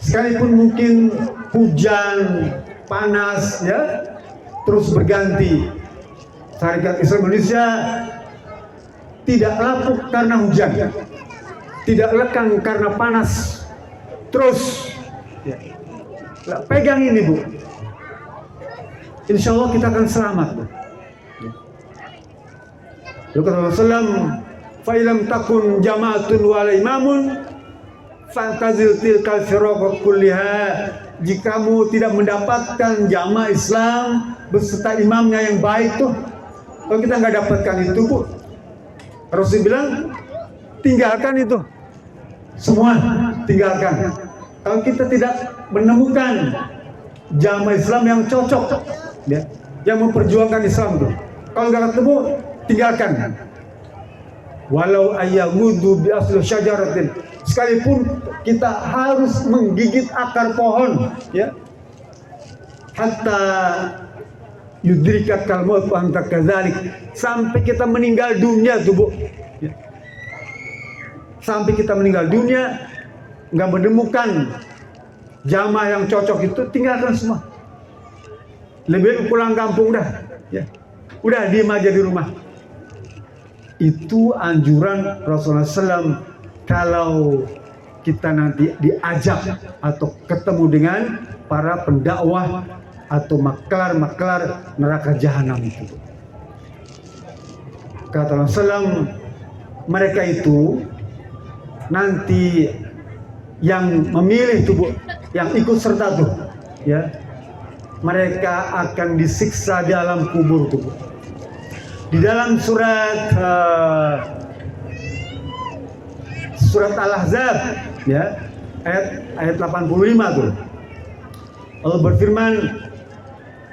Sekalipun mungkin hujan, panas, ya, terus berganti. Syarikat Islam Indonesia tidak lapuk karena hujan, tidak lekang karena panas. Terus, ya, pegang ini Bu. Insya Allah kita akan selamat. Kata Rasulullah, fa'ilam takun jama'atun wala imamun fa'tazil tilkal firaqah kulliha. Jika kamu tidak mendapatkan jamaah Islam beserta imamnya yang baik tuh, kalau kita nggak dapatkan itu Bu, Rasul bilang tinggalkan itu semua, tinggalkan. Kalau kita tidak menemukan jamaah Islam yang cocok, ya, yang memperjuangkan Islam tuh, kalau nggak ketemu, tinggalkan. Walau ayagudu bi asli syajaratin, sekalipun kita harus menggigit akar pohon, ya, hatta yudrikat kalmaut wa anta kadzalik, sampai kita meninggal dunia tuh Bu, ya. Sampai kita meninggal dunia nggak menemukan jamaah yang cocok itu, tinggalkan semua. Lebih pulang kampung dah, ya. Udah diem aja di rumah. Itu anjuran Rasulullah SAW kalau kita nanti diajak atau ketemu dengan para pendakwah atau maklar-maklar neraka jahanam itu. Kata Rasulullah SAW, mereka itu nanti yang memilih tubuh, yang ikut serta tuh, ya, mereka akan disiksa di alam kubur tubuh. Di dalam surat Al-Ahzab, ya, ayat 85 tuh, Allah berfirman,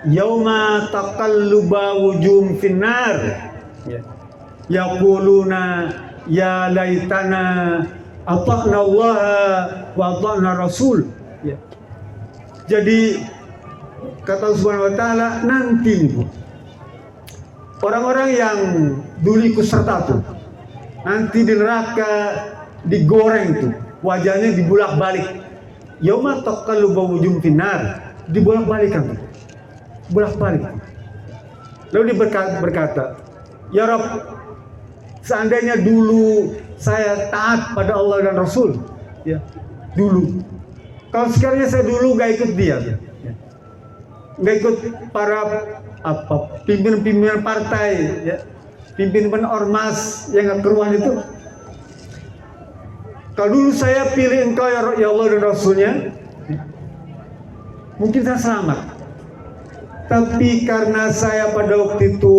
yauma taqalluba wujuhum finnar, ya, yaquluna ya laitana ata'na Allah wa ata'na Rasul, ya. Jadi kata Subhanahu wa taala, nanti nih Bu, orang-orang yang dulu ikut serta tuh, nanti di neraka digoreng tuh, wajahnya dibulak-balik. Yauma taqalluba wujuhum finnar, dibolak-balikan tuh, bolak-balik. Lalu dia berkata, ya Rabb, seandainya dulu saya taat pada Allah dan Rasul, ya, dulu. Kalau sekarang saya dulu nggak ikut dia, ya. Nggak ikut para pimpinan-pimpinan partai, ya, pimpinan ormas yang nggak keruan itu. Kalau dulu saya pilih engkau ya Allah dan Rasulnya, mungkin saya selamat. Tapi karena saya pada waktu itu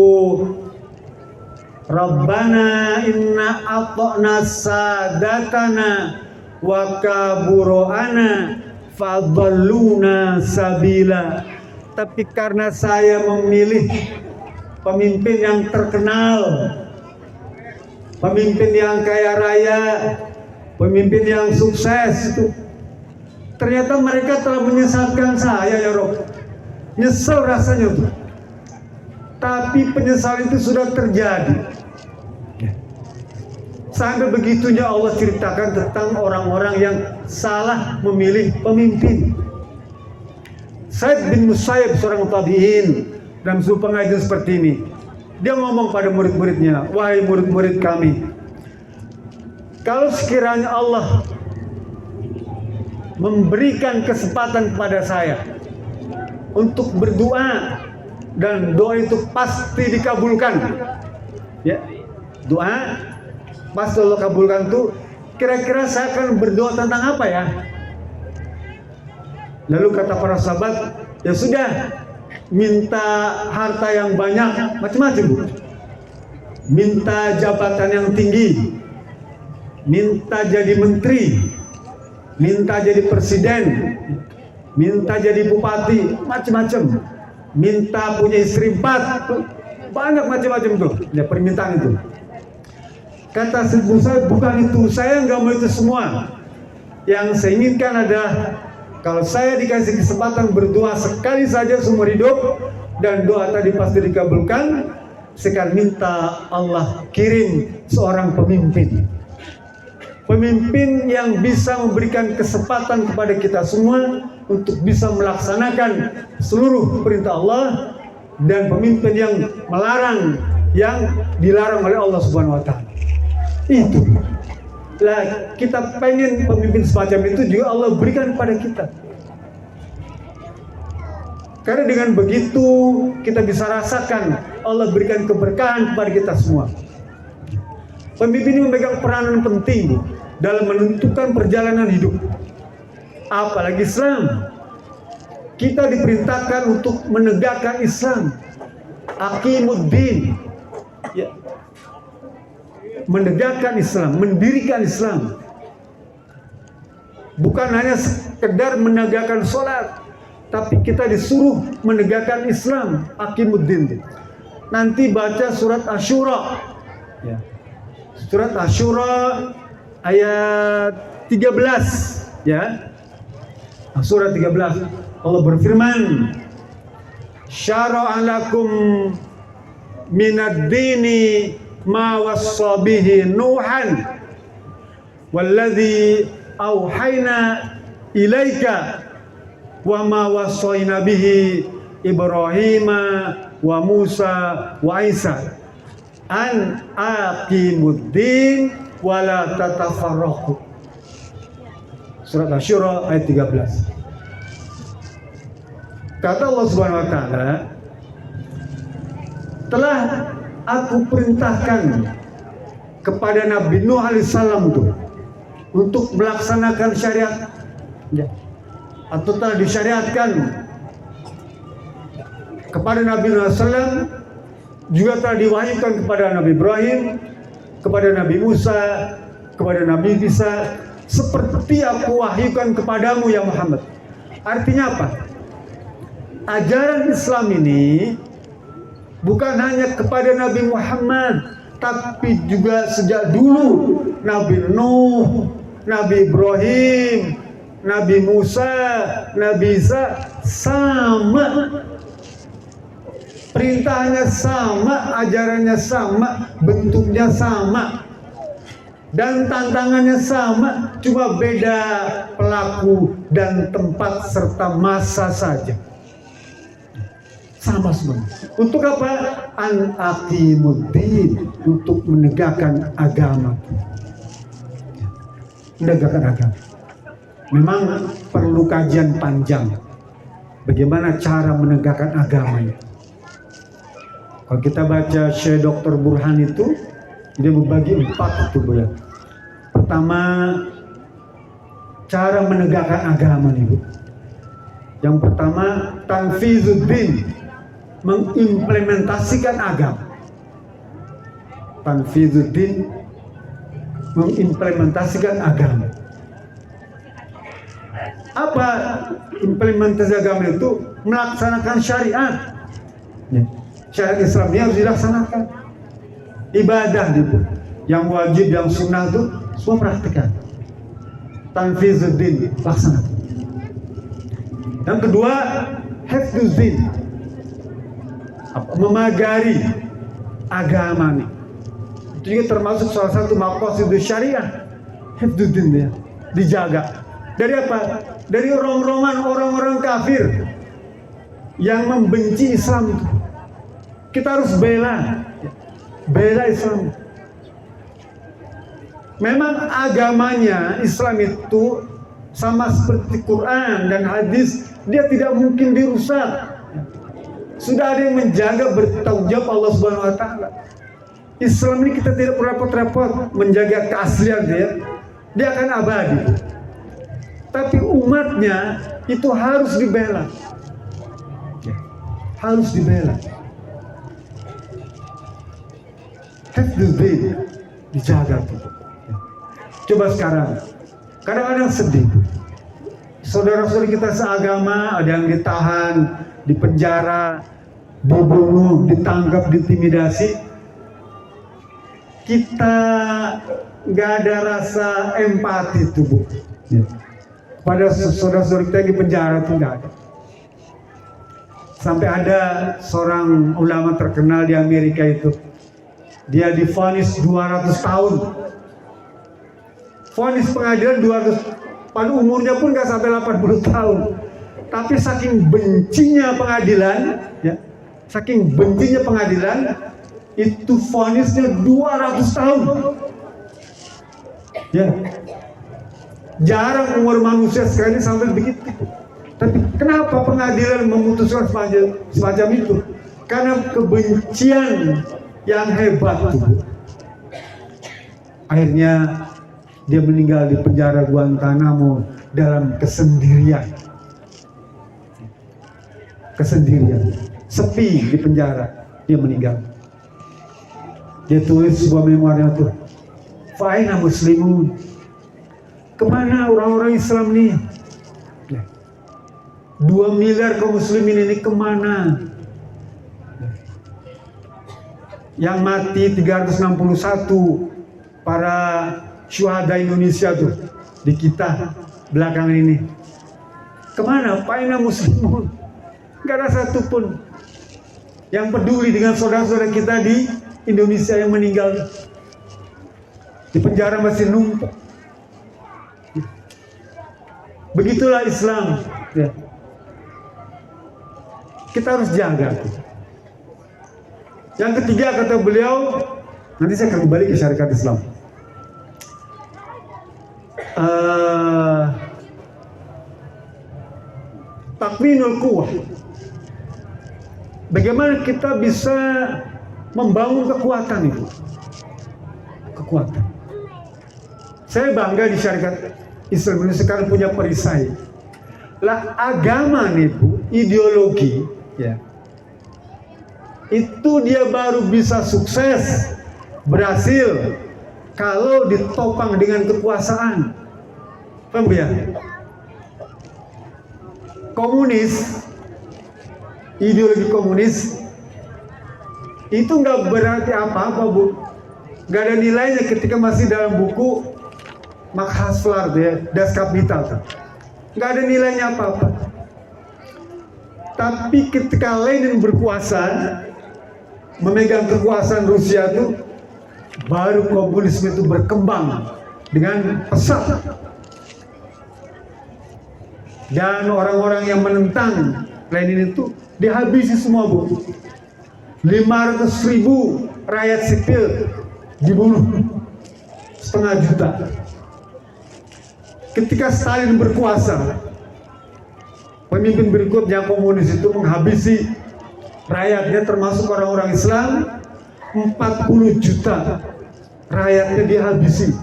Rabbana inna ata'na sadatana wa kaburo'ana fadalluna sabila. Tapi karena saya memilih pemimpin yang terkenal, pemimpin yang kaya raya, pemimpin yang sukses itu, ternyata mereka telah menyesatkan saya ya Rob. Nyesel rasanya tuh. Tapi penyesalan itu sudah terjadi. Sampai begitunya Allah ceritakan tentang orang-orang yang salah memilih pemimpin. Sa'id bin Musayyib, seorang tabi'in, dalam sebuah pengajian seperti ini, dia ngomong pada murid-muridnya, wahai murid-murid kami, kalau sekiranya Allah memberikan kesempatan kepada saya untuk berdoa, dan doa itu pasti dikabulkan, ya, doa pasti Allah kabulkan, tuh kira-kira saya akan berdoa tentang apa ya? Lalu kata para sahabat, ya sudah, minta harta yang banyak, macam-macam Bu, minta jabatan yang tinggi, minta jadi menteri, minta jadi presiden, minta jadi bupati, macam-macam, minta punya istri 4, banyak macam-macam tuh, ya permintaan itu. Kata saya, bukan itu, saya nggak mau itu semua. Yang saya inginkan adalah kalau saya dikasih kesempatan berdoa sekali saja seumur hidup, dan doa tadi pasti dikabulkan, saya akan minta Allah kirim seorang pemimpin. Pemimpin yang bisa memberikan kesempatan kepada kita semua untuk bisa melaksanakan seluruh perintah Allah, dan pemimpin yang melarang yang dilarang oleh Allah Subhanahu wa Ta'ala. Itu lah, kita pengen pemimpin semacam itu juga Allah berikan kepada kita. Karena dengan begitu kita bisa rasakan Allah berikan keberkahan kepada kita semua. Pemimpin ini memegang peranan penting dalam menentukan perjalanan hidup. Apalagi Islam, kita diperintahkan untuk menegakkan Islam, aqimuddin, ya, menegakkan Islam, mendirikan Islam. Bukan hanya sekedar menegakkan sholat, tapi kita disuruh menegakkan Islam, aqimuddin. Nanti baca surat Asyura, ya, surat Asyura ayat 13, ya, surat 13. Allah berfirman, syara'a lakum minad dini ma wassa bihi Nuhan walladzi auhayna ilaika wa ma wassayna bihi Ibrahima wa Musa wa Isa an aqimuddin wa la tatafarraqu. Surat Asy-Syura ayat 13. Kata Allah Subhanahu wa Ta'ala, telah aku perintahkan kepada Nabi Nuh alaihissalam untuk melaksanakan syariat, ya, atau telah disyariatkan kepada Nabi Nuh alaihissalam, juga telah diwahyukan kepada Nabi Ibrahim, kepada Nabi Musa, kepada Nabi Isa, seperti aku wahyukan kepadamu ya Muhammad. Artinya apa? Ajaran Islam ini bukan hanya kepada Nabi Muhammad, tapi juga sejak dulu Nabi Nuh, Nabi Ibrahim, Nabi Musa, Nabi Isa, sama. Perintahnya sama, ajarannya sama, bentuknya sama, dan tantangannya sama, cuma beda pelaku dan tempat serta masa saja. Sama semua. Untuk apa? An aqimuddin, untuk menegakkan agama. menegakkan agama. Memang perlu kajian panjang bagaimana cara menegakkan agama itu. Kalau kita baca Syekh Dr. Burhan itu, dia membagi 4 itu, Bu ya. Pertama, cara menegakkan agama nih, Bu. Yang pertama, tanfizuddin, mengimplementasikan agama. Tanfizuddin, mengimplementasikan agama. Apa implementasi agama itu? Melaksanakan syariat. Ya. Syariat Islam ini harus dilaksanakan. Ibadah itu, yang wajib, yang sunnah itu semua praktikkan. Tanfizuddin, laksanakan. Yang kedua, hifdzuddin, memagari agama nih. Itu juga termasuk salah satu maqasidus syariah. Hifdzuddin ya, dijaga. Dari apa? Dari orang-orang kafir yang membenci Islam itu. Kita harus bela Islam. Memang agamanya Islam itu sama seperti Quran dan hadis, dia tidak mungkin dirusak. Sudah ada yang menjaga, bertanggung jawab Allah Subhanahu wa taala. Islam ini kita tidak perlu repot-repot menjaga keaslian dia akan abadi. Tapi umatnya itu harus dibela. Harus dibela. Hifdzuddin, dijaga tuh. Coba sekarang, kadang-kadang sedih. Saudara-saudara kita seagama ada yang ditahan, dipenjara, dibunuh, ditangkap, diintimidasi. Kita nggak ada rasa empati tuh, Bu. Pada saudara-saudara kita di penjara tuh nggak ada. Sampai ada seorang ulama terkenal di Amerika itu, dia divonis 200 tahun. Vonis pengadilan 200, pada umurnya pun nggak sampai 80 tahun. Tapi saking bencinya pengadilan, ya, saking bencinya pengadilan, itu vonisnya 200 tahun. Ya, jarang umur manusia sekali sampai begitu. Tapi kenapa pengadilan memutuskan semacam itu? Karena kebencian yang hebat itu. Akhirnya dia meninggal di penjara Guantanamo dalam kesendirian. Kesendirian, sepi di penjara, dia meninggal. Dia tulis sebuah memoirnya tuh, "Fa'ina muslimun." Kemana orang-orang Islam nih? 2 miliar kaum muslimin ini kemana? Yang mati 361 para syuhada Indonesia tuh di kita belakangan ini. Kemana? Fa'ina muslimun. Gak ada satupun yang peduli dengan saudara-saudara kita di Indonesia yang meninggal. Di penjara masih numpuk. Begitulah Islam. Ya. Kita harus jaga. Yang ketiga kata beliau, nanti saya akan kembali ke syariat Islam. Takwinul quwwah. Bagaimana kita bisa membangun kekuatan itu? Kekuatan. Saya bangga di syariat Islam ini sekarang punya perisai. Lah agama nih, Bu, ideologi, ya. Itu dia baru bisa sukses, berhasil kalau ditopang dengan kekuasaan. Paham ya? Komunis, ideologi komunis itu nggak berarti apa-apa, Bu. Nggak ada nilainya ketika masih dalam buku Max Havelaar, ya, Das Kapital. Nggak ada nilainya apa-apa. Tapi ketika Lenin berkuasa, memegang kekuasaan Rusia itu, baru komunisme itu berkembang dengan pesat. Dan orang-orang yang menentang Lenin itu dihabisi semua, Bu. 500.000 rakyat sipil dibunuh, 500.000. ketika Stalin berkuasa, pemimpin berikutnya komunis itu menghabisi rakyatnya termasuk orang-orang Islam. 40 juta rakyatnya dihabisi.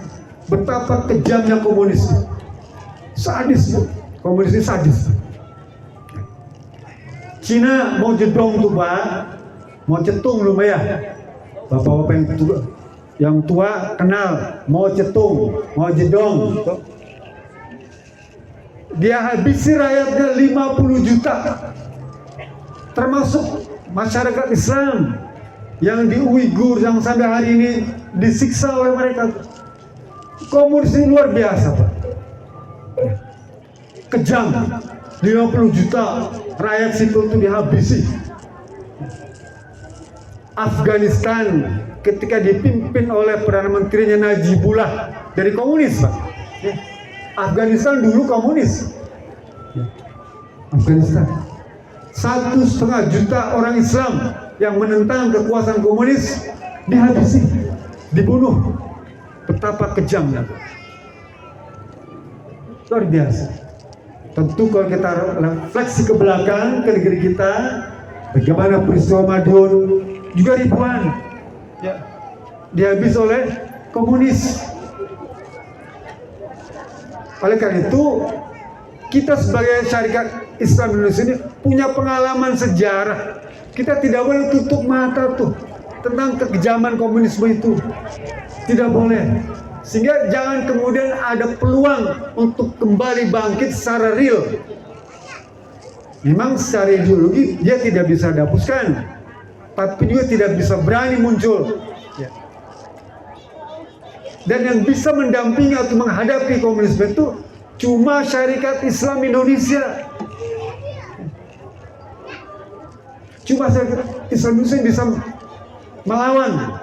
Betapa kejamnya komunis. Sadis, komunis ini sadis. Cina mau jedong tuh Pak, mau cetung lumayan. Bapak-bapak yang tua kenal, mau cetung, mau jedong. Dia habisi rakyatnya 50 juta, termasuk masyarakat Islam yang di Uighur yang sampai hari ini disiksa oleh mereka. Komunis ini luar biasa Pak, kejam. 50 juta rakyat sipil itu dihabisi. Afghanistan ketika dipimpin oleh Perdana Menterinya Najibullah dari komunis Pak. Afghanistan dulu komunis. Afghanistan 1,5 juta orang Islam yang menentang kekuasaan komunis dihabisi, dibunuh. Betapa kejamnya, luar biasa. Tentu kalau kita refleksi ke belakang ke negeri kita, bagaimana peristiwa Madiun juga ribuan ya, dihabis oleh komunis. Oleh karena itu, kita sebagai syarikat Islam Indonesia ini punya pengalaman sejarah. Kita tidak boleh tutup mata tuh tentang kekejaman komunisme itu. Tidak boleh. Sehingga jangan kemudian ada peluang untuk kembali bangkit secara real. Memang secara ideologi dia tidak bisa dihapuskan, tapi juga tidak bisa berani muncul. Dan yang bisa mendampingi atau menghadapi komunisme itu cuma syarikat Islam Indonesia. Cuma syarikat Islam Indonesia yang bisa melawan.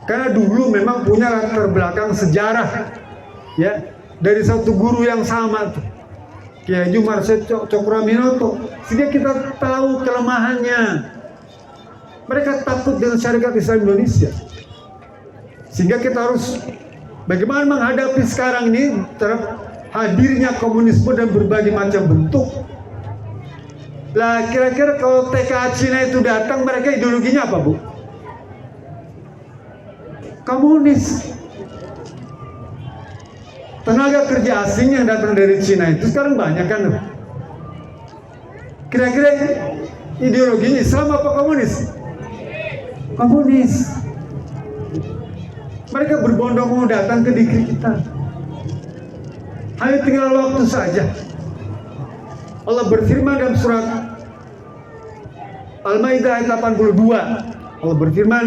Karena dulu memang punya latar belakang sejarah ya, dari satu guru yang sama tuh, Kiai Haji Marshed Cokroaminoto. Sehingga kita tahu kelemahannya. Mereka takut dengan syarikat Islam Indonesia. Sehingga kita harus bagaimana menghadapi sekarang ini terhadap hadirnya komunisme dan berbagai macam bentuk. Lah kira-kira kalau TKA Cina itu datang, mereka ideologinya apa Bu? Komunis. Tenaga kerja asing yang datang dari Cina itu sekarang banyak kan? Kira-kira ideologinya Islam apa komunis? Komunis. Mereka berbondong-bondong datang ke negeri kita. Hanya tinggal waktu saja. Allah berfirman dalam surat Al-Maidah ayat 82. Allah berfirman,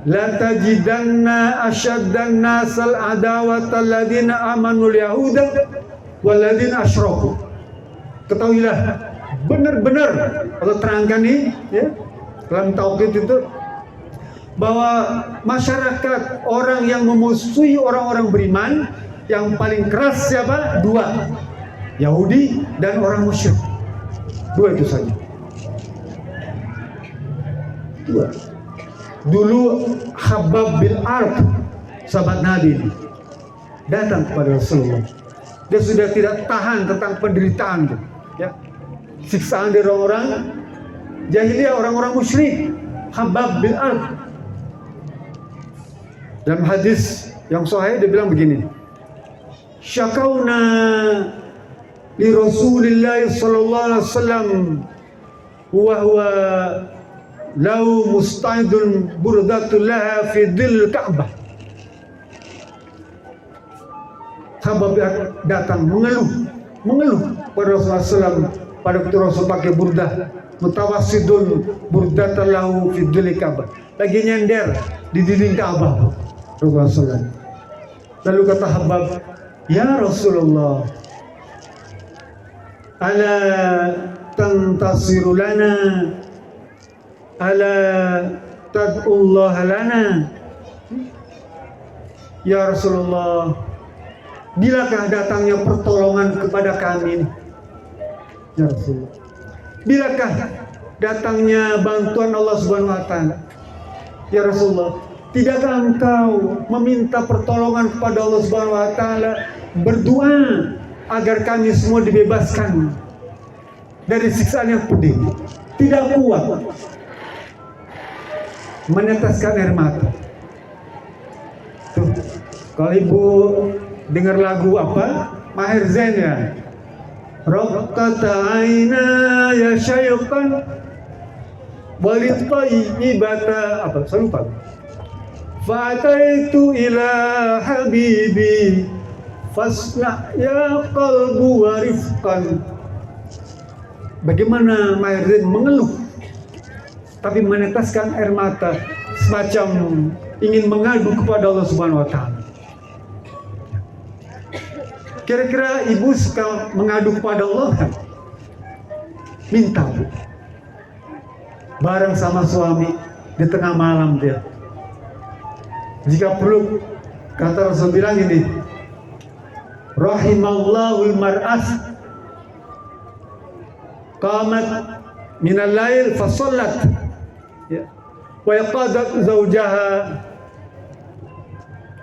la tajidanna asyaddan nasal adawatal ladzina amanul yahuda wal ladzina asyraku. Ketahuilah, benar-benar Allah terangkan nih ya, dalam tauhid itu bahwa masyarakat orang yang memusuhi orang-orang beriman yang paling keras siapa? Dua, Yahudi dan orang musyrik. Dua itu saja. Dua. Dulu Khabbab bin Arad, sahabat Nabi, datang kepada Rasulullah. Dia sudah tidak tahan tentang penderitaan, ya, siksaan dari orang-orang jahiliyah, orang-orang musyrik. Khabbab bin Arad dalam hadis yang sahih dia bilang begini, syakauna li Rasulillah sallallahu alaihi wasallam wa huwa lau musta'idun burdatullah fi dhil Ka'bah. Khabbab datang mengeluh pada Rasulullah SAW pada waktu Rasul pakai burdah, mutawassidun burdatallahu fi dhil Ka'bah, lagi nyender di dinding Ka'bah Rasulullah SAW. Lalu kata Khabbab, ya Rasulullah, ala tantasiru lana, ala tad'ullah lana. Ya Rasulullah, bilakah datangnya pertolongan kepada kami? Ya Rasulullah, bilakah datangnya bantuan Allah Subhanahu wa taala? Ya Rasulullah, tidakkah engkau meminta pertolongan kepada Allah Subhanahu wa taala berdoa agar kami semua dibebaskan dari siksaan yang pedih. Tidak kuat meneteskan air mata. Tuh, kalau ibu dengar lagu apa? Maher Zain ya. Raqqata aina ya syaiqan walid tayyibata apa? Saya lupa. Fataitu ila habibi fasna ya qalbu wa rifqan. Bagaimana Maher Zain mengeluh tapi meneteskan air mata semacam ingin mengadu kepada Allah Subhanahu wa taala. Kira-kira ibu suka mengadu kepada Allah kan? Minta Bu. Bareng sama suami di tengah malam dia. Jika perlu, kata Rasul bilang ini, rahimallahul mar'as qamat minal lail fasallat ya wa yaqadat zawjaha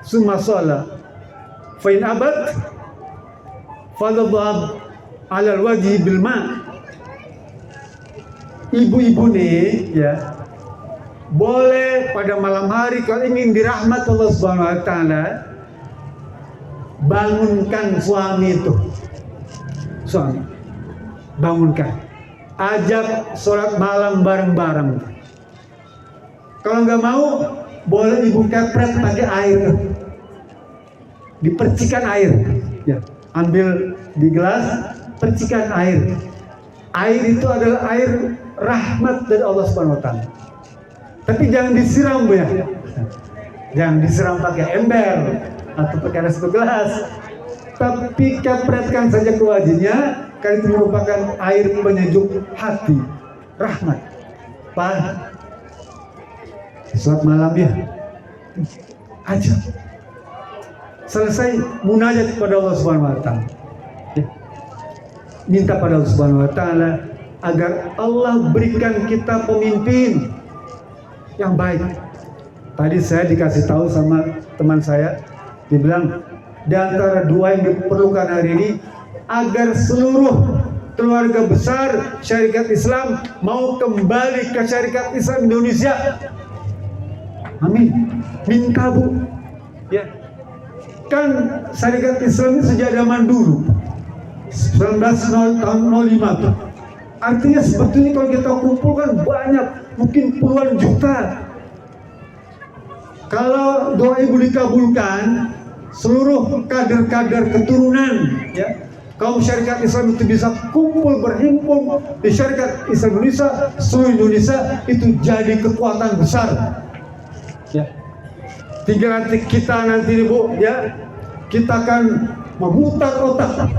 summa salla fa in abat fadhab ala alwajhi bil ma. Ibu-ibu nih ya boleh pada malam hari kalau ingin dirahmat Allah Subhanahu wa taala bangunkan suami itu. Suami bangunkan, ajak sholat malam bareng-bareng. Kalau nggak mau, boleh ibu kepret pakai air, dipercikan air, ya, ambil di gelas, percikan air. Air itu adalah air rahmat dari Allah Subhanahu Wa Taala. Tapi jangan disiram Bu ya, jangan disiram pakai ember atau pakai satu gelas, tapi kepretkan saja ke wajahnya. Karena itu merupakan air penyejuk hati, rahmat. Pak, sholat malam ya, aja. Selesai munajat kepada Allah Subhanahu Wa Taala. Minta pada Allah Subhanahu Wa Taala agar Allah berikan kita pemimpin yang baik. Tadi saya dikasih tahu sama teman saya, dia bilang di antara doa yang diperlukan hari ini agar seluruh keluarga besar syarikat Islam mau kembali ke syarikat Islam Indonesia. Amin. Minta Bu. Ya. Kan syarikat Islam ini sejak zaman dulu 1905 tuh. Artinya sebetulnya kalau kita kumpulkan banyak, mungkin puluhan juta. Kalau doa ibu dikabulkan, seluruh kader-kader keturunan ya kaum syarikat Islam itu bisa kumpul berhimpun di syarikat Islam Indonesia, seluruh Indonesia itu jadi kekuatan besar. Ya. Tinggal nanti kita nanti Bu ya, kita akan memutar otak,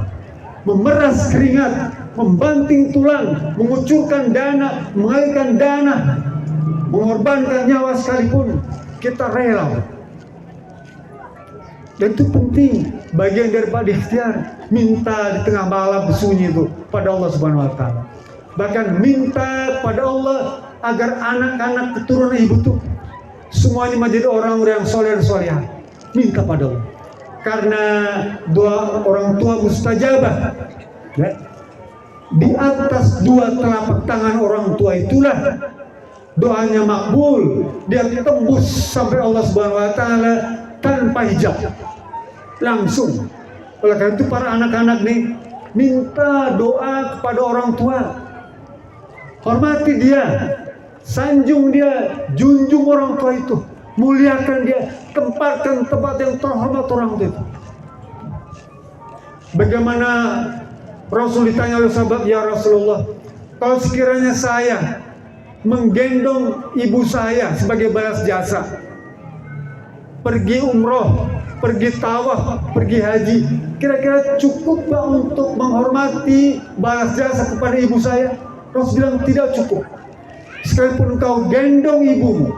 memeras keringat, membanting tulang, mengucurkan dana, mengalirkan dana, mengorbankan nyawa sekalipun, kita rela. Dan itu penting, bagian daripada ikhtiar, minta di tengah malam bersunyi itu pada Allah Subhanahu Wa Taala. Bahkan minta pada Allah agar anak-anak keturunan ibu itu semuanya menjadi orang-orang yang soleh dan solehah. Minta pada Allah. Karena doa orang tua mustajabah. Ya. Di atas dua telapak tangan orang tua itulah doanya makbul. Dia tembus sampai Allah Subhanahu Wa Taala tanpa hijab, langsung. Oleh karena itu para anak-anak nih minta doa kepada orang tua, hormati dia, sanjung dia, junjung orang tua itu, muliakan dia, tempatkan tempat yang terhormat orang tua itu. Bagaimana Rasul ditanya oleh sahabat, ya Rasulullah, kalau sekiranya saya menggendong ibu saya sebagai balas jasa, pergi umroh, pergi tawaf, pergi haji, kira-kira cukup gak untuk menghormati balas jasa kepada ibu saya? Rasul bilang tidak cukup. Sekalipun kau gendong ibumu,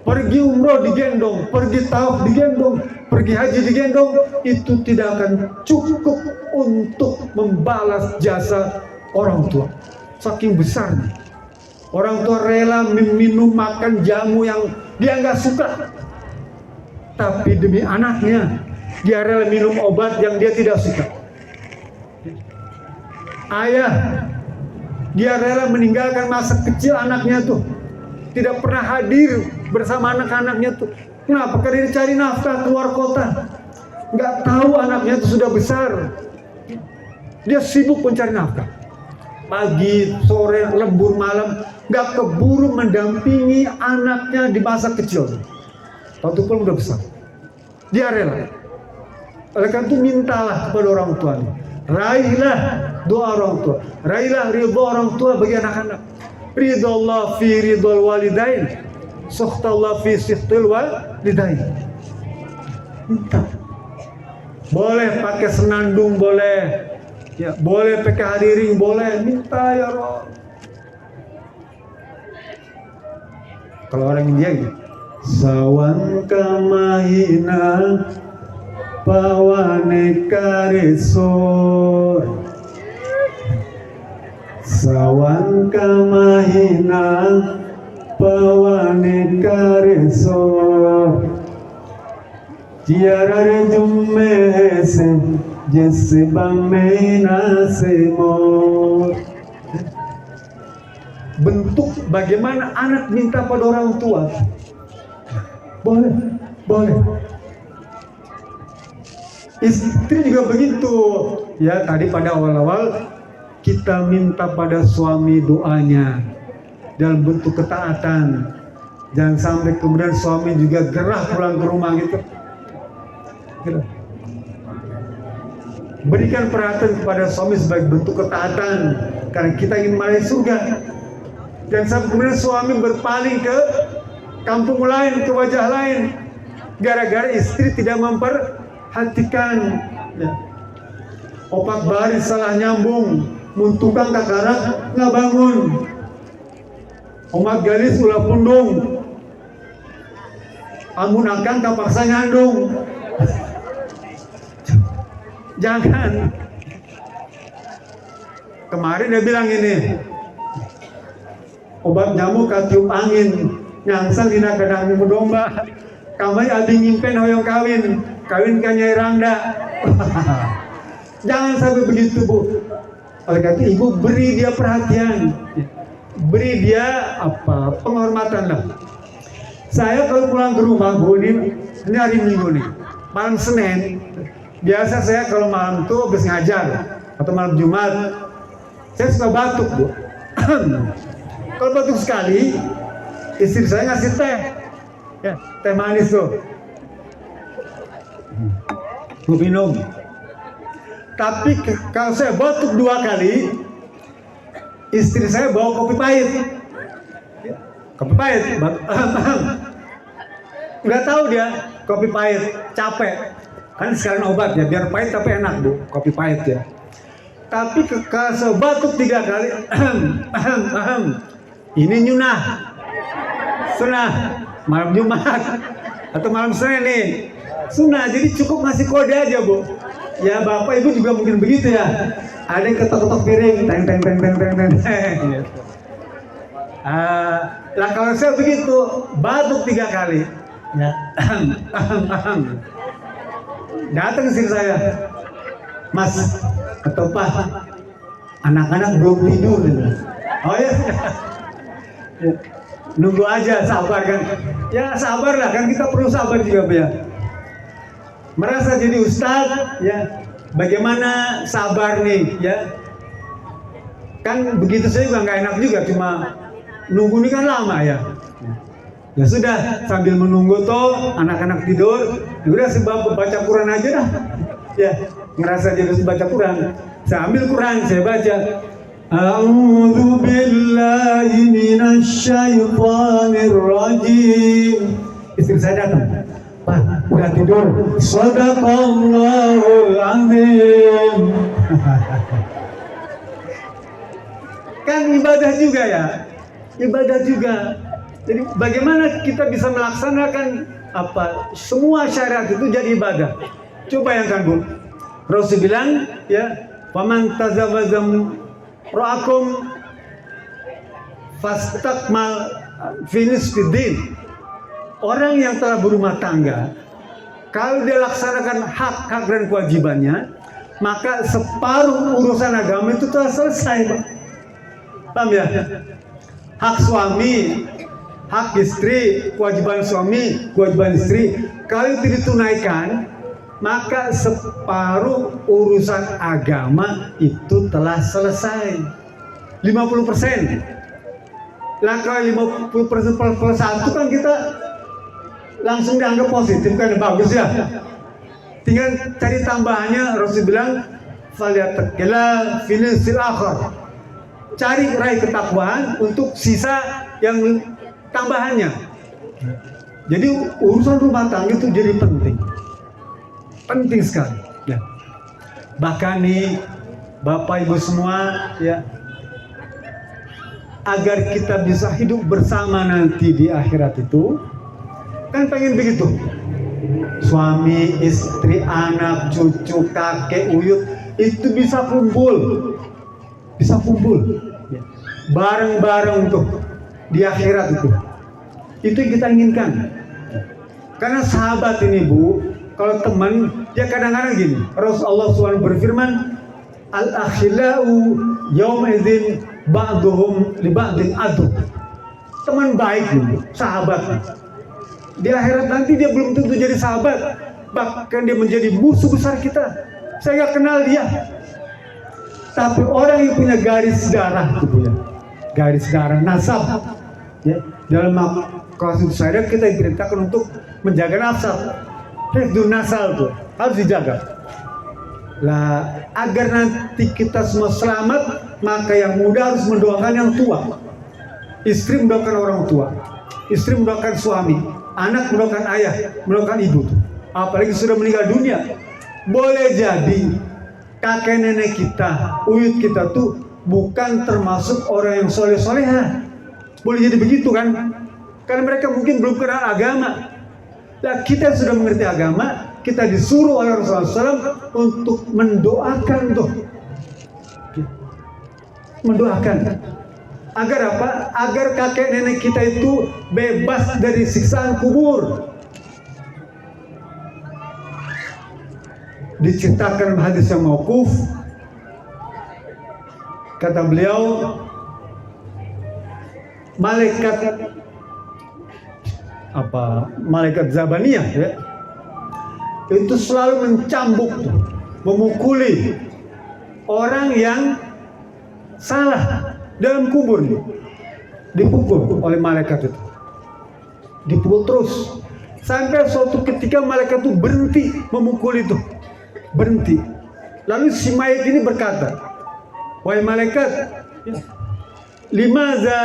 pergi umroh digendong, pergi tawaf digendong, pergi haji digendong, itu tidak akan cukup untuk membalas jasa orang tua. Saking besarnya. Orang tua rela minum makan jamu yang dia nggak suka, tapi demi anaknya Dia rela minum obat yang dia tidak suka. Ayah, dia rela meninggalkan masa kecil anaknya tuh, tidak pernah hadir bersama anak-anaknya tuh. Kenapa? Karena dia cari nafkah keluar kota. Nggak tahu anaknya itu sudah besar. Dia sibuk mencari nafkah. Pagi, sore, lembur, malam, nggak keburu mendampingi anaknya di masa kecil. Waktu pun udah besar. Dia rela. Oleh karena itu mintalah kepada orang tua. Raihlah doa orang tua. Raihlah ridho orang tua bagi anak-anak. Ridho Allah fi ridho walidain. Sukhta Allah fi sukhtil walidain. Minta. Boleh pakai senandung, boleh. Ya, boleh pakai hadiring, boleh. Minta ya Rob. Kalau orang India gitu. Sawan kamahina pawane karesor. Sawan kamahina pawane karesor. Tiara jumme se jesse bamena se mor. Bentuk bagaimana anak minta pada orang tua. Boleh, boleh. Istri juga begitu. Ya, tadi pada awal-awal kita minta pada suami doanya dalam bentuk ketaatan. Jangan sampai kemudian suami juga gerah pulang ke rumah gitu. Berikan perhatian kepada suami sebagai bentuk ketaatan karena kita ingin meraih surga. Dan sampai kemudian suami berpaling ke kampung lain, ke wajah lain, gara-gara istri tidak memperhatikan. Ya. Opak baris salah nyambung, muntukang kakarak nggak bangun. Omak galis ulah pundung, amun akan kapaksa nyandung. Jangan. Kemarin dia bilang ini, obat nyamuk katiup angin, nyangsang dina kadang domba. Kamai abdi nyimpen hoyong kawin kan Nyai Rangda. Jangan sampai begitu, Bu. Oleh karena ibu beri dia perhatian, beri dia penghormatan lah. Saya kalau pulang ke rumah, Bu, ini hari Minggu nih, malam Senin. Biasa saya kalau malam tuh habis ngajar atau malam Jumat, saya suka batuk, Bu. Kalau batuk sekali, istri saya ngasih teh, ya, teh manis tuh, mau minum. Tapi kalau saya batuk 2 kali, istri saya bawa kopi pahit. Kopi pahit, nggak tahu dia kopi pahit, capek. Kan sekarang obat ya, biar pahit tapi enak, Bu, kopi pahit ya. Tapi kalau saya batuk 3 kali, ini nyunah, sunnah, malam Jumat atau malam Senin nih, sunnah. Jadi cukup ngasih kode aja, Bu. Ya Bapak Ibu juga mungkin begitu ya. Ada yang ketok-ketok piring, teng. Lah kalau saya begitu, batuk 3 kali, ya. Datang istri saya, Mas, atau Pak, anak-anak belum tidur. Oh ya, nunggu aja, sabar kan. Ya sabar lah, kan kita perlu sabar juga, ya. Merasa jadi ustadz, ya, bagaimana sabar nih, ya. Kan begitu saya juga nggak enak juga, cuma nunggu ini kan lama ya. Ya sudah, sambil menunggu toh anak-anak tidur, ya udah sebab baca Quran aja dah. Ya, ngerasa jadi baca Quran. Saya ambil Quran, saya baca. A'udzu billahi minasyaitonir rajim. Istri saya datang. Pak, udah tidur. Shadaqallahul azim. Kan ibadah juga ya. Ibadah juga. Jadi bagaimana kita bisa melaksanakan semua syariat itu jadi ibadah. Coba bayangkan, Bu. Rasul bilang, ya, faman tazawwajam ra'akum fastakmal finis fiddin. Orang yang telah berumah tangga Kalau dia laksanakan hak-hak dan kewajibannya, maka separuh urusan agama itu telah selesai, Pak. Paham ya? Hak suami, hak istri, kewajiban suami, kewajiban istri, kalau itu ditunaikan, maka separuh urusan agama itu telah selesai. 50%. Lah kalau 50% plus 1 kan kita langsung dianggap positif, kan bagus ya. Tinggal cari tambahannya. Rasul bilang falyattaqillah fil akhir. Cari raih ketakwaan untuk sisa yang tambahannya. Jadi urusan rumah tangga itu jadi penting sekali ya. Bahkan nih Bapak Ibu semua ya, agar kita bisa hidup bersama nanti di akhirat itu, kan pengen begitu, suami, istri, anak, cucu, kakek, uyut itu bisa kumpul bareng-bareng untuk di akhirat itu yang kita inginkan. Karena sahabat ini Bu, kalau teman dia kadang-kadang gini, Rasulullah SAW berfirman, al-akhillau yawma idzin ba'duhum li ba'din adu. Teman baik Bu, sahabat di akhirat nanti dia belum tentu jadi sahabat, bahkan dia menjadi musuh besar kita. Saya nggak kenal dia, tapi orang yang punya garis darah itu ya, garis darah nasab ya. Dalam kasus saya kita diperintahkan untuk menjaga nasab, hifdzun nasal tuh harus dijaga lah. Agar nanti kita semua selamat, maka yang muda harus mendoakan yang tua, istri mendoakan orang tua, istri mendoakan suami, anak mendoakan ayah, mendoakan ibu tuh. Apalagi sudah meninggal dunia. Boleh jadi kakek nenek kita, uyut kita tuh bukan termasuk orang yang soleh-soleha. Boleh jadi begitu kan? Karena mereka mungkin belum kenal agama. Nah, kita sudah mengerti agama, kita disuruh oleh Rasulullah SAW untuk mendoakan tuh. Mendoakan. Agar apa? Agar kakek nenek kita itu bebas dari siksaan kubur. Diceritakan hadis yang mauquf, kata beliau, malaikat Zabaniyah ya, itu selalu mencambuk, memukuli orang yang salah dalam kubur, dipukul oleh malaikat itu, dipukul terus sampai suatu ketika malaikat itu berhenti memukul itu, berhenti. Lalu si mayat ini berkata, wahai malaikat, limaza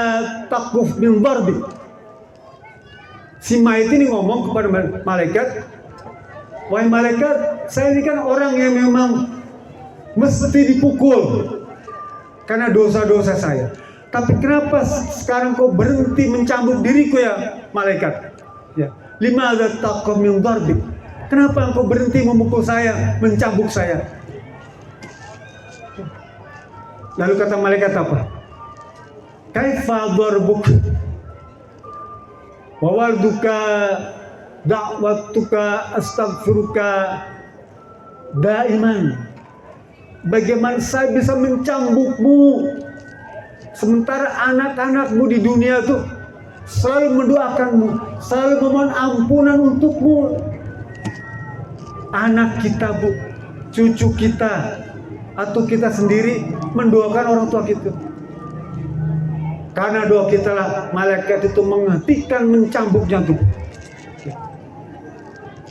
taquf min darbi. Si mayat ini ngomong kepada malaikat, wahai malaikat, saya ini kan orang yang memang mesti dipukul karena dosa-dosa saya. Tapi kenapa sekarang kau berhenti mencambuk diriku ya malaikat? Ya. Limaza taquf min darbi. Kenapa engkau berhenti memukul saya, mencambuk saya? Lalu kata malaikat apa? Kaifa darbuk wa walduka da'watuka astaghfiruka daiman. Bagaimana saya bisa mencambukmu sementara anak-anakmu di dunia itu selalu mendoakanmu, selalu memohon ampunan untukmu. Anak kita Bu, cucu kita, atau kita sendiri mendoakan orang tua kita. Karena doa kita lah malaikat itu menghentikan mencambuknya tuh.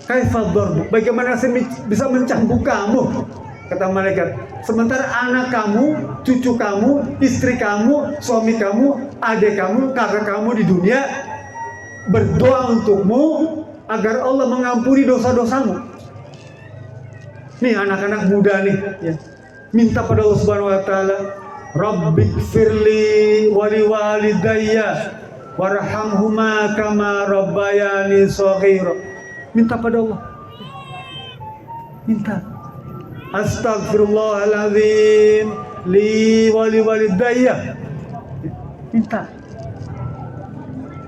Kaifal darbu, bagaimana saya bisa mencambuk kamu? Kata malaikat, sementara anak kamu, cucu kamu, istri kamu, suami kamu, adik kamu, kakak kamu di dunia berdoa untukmu agar Allah mengampuni dosa-dosamu. Nih anak-anak muda nih ya, minta pada Allah Subhanahu wa taala, Rabbighfirli wa liwalidayya warhamhuma kama rabbayani shaghira. Minta pada Allah. Minta. Astaghfirullahaladzim li wa liwalidayya. Minta.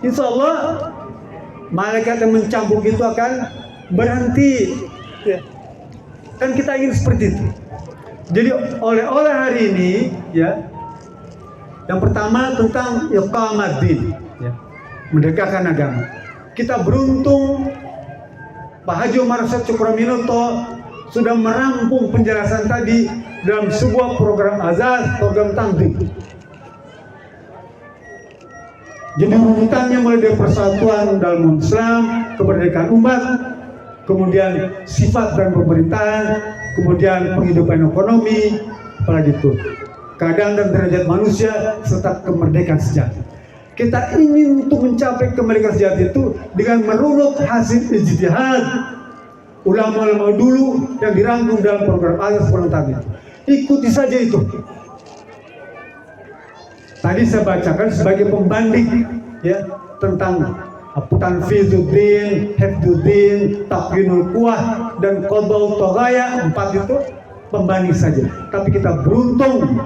Insya Allah malaikat yang mencambuk itu akan berhenti. Ya. Kan kita ingin seperti itu. Jadi oleh hari ini, ya, yang pertama tentang iqamaddin, ya, mendekatkan agama. Kita beruntung Pak Haji Omar Syed Cokroaminoto sudah merampung penjelasan tadi dalam sebuah program azaz, program tanggung. Jadi urutannya mulai dari persatuan dalam Islam, kemerdekaan umat, kemudian sifat dan pemerintahan, kemudian penghidupan ekonomi, apalagi itu, keadaan dan derajat manusia, serta kemerdekaan sejati. Kita ingin untuk mencapai kemerdekaan sejati itu dengan merunut hasil ijtihad ulama-ulama dulu yang dirangkum dalam program azas tadi. Ikuti saja itu. Tadi saya bacakan sebagai pembanding, ya, tentang Tanfizuddin, Hifduddin, Takwinul Quwah, dan Qadau Toghaya, 4 itu pembanding saja. Tapi kita beruntung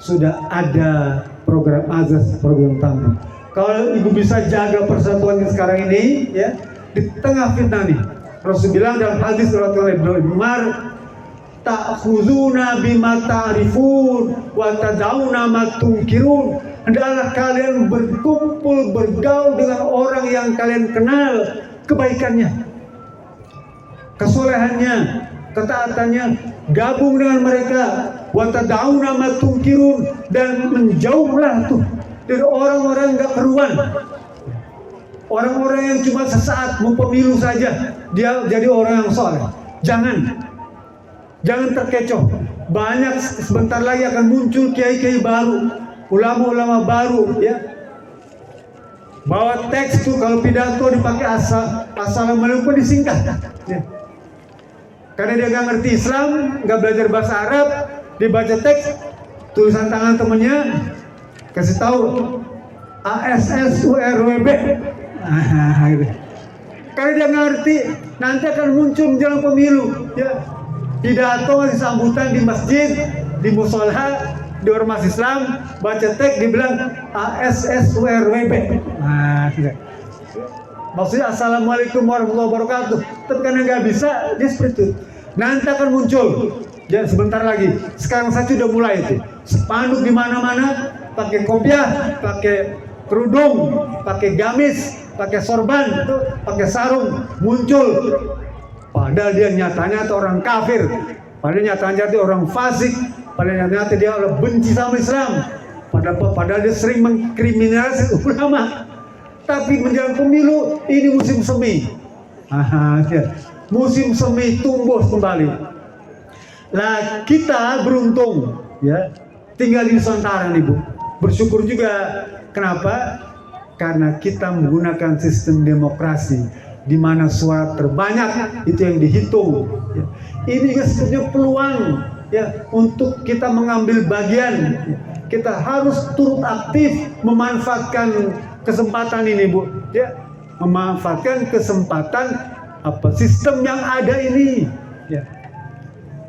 sudah ada program azas, program tanggung. Kalau ibu bisa jaga persatuan sekarang ini, ya, di tengah fitnah nih, Rasul bilang dalam hadis riwayat Ibnu Umar, ta'khuzuna bima ta'rifun wa tad'una ma tunkirun. Hendaklah kalian berkumpul, bergaul dengan orang yang kalian kenal kebaikannya, kesolehannya, ketaatannya, gabung dengan mereka. Wa tad'una ma tunkirun, dan menjauhlah tuh dari orang-orang enggak keruan. Orang-orang yang cuma sesaat mau pemilu saja dia jadi orang yang soleh. Jangan terkecoh. Banyak sebentar lagi akan muncul kiai-kiai baru, ulama-ulama baru, ya. Bawa teks tuh, kalau pidato dipakai assalamualaikum disingkat, ya. Karena dia nggak ngerti Islam, nggak belajar bahasa Arab, dibaca teks, tulisan tangan temennya, kasih tahu ASSURWB. Gitu. Karena dia ngerti, nanti akan muncul menjelang pemilu, ya. Pidato ngasih sambutan di masjid, di musola, di ormas Islam, baca teks dibilang ASSURWB. Maksudnya assalamualaikum warahmatullahi wabarakatuh. Tapi karena nggak bisa, dia seperti itu. Nanti akan muncul, ya, sebentar lagi. Sekarang saja sudah mulai itu. Spanduk di mana-mana, pakai kopiah, pakai kerudung, pakai gamis, pakai sorban, itu, pakai sarung, muncul. Padahal dia nyatanya itu orang kafir, padahal nyatanya itu orang fasik, padahal nyatanya dia orang benci sama Islam, padahal dia sering mengkriminalisasi ulama. Tapi menjelang pemilu ini musim semi, ya. Musim semi tumbuh kembali. Nah, kita beruntung, ya, tinggal di Nusantara nih, Bu. Bersyukur juga. Kenapa? Karena kita menggunakan sistem demokrasi, di mana suara terbanyak itu yang dihitung. Ya. Ini juga sebetulnya peluang, ya, untuk kita mengambil bagian. Ya. Kita harus turut aktif memanfaatkan kesempatan ini, Bu. Ya. Memanfaatkan kesempatan sistem yang ada ini. Ya.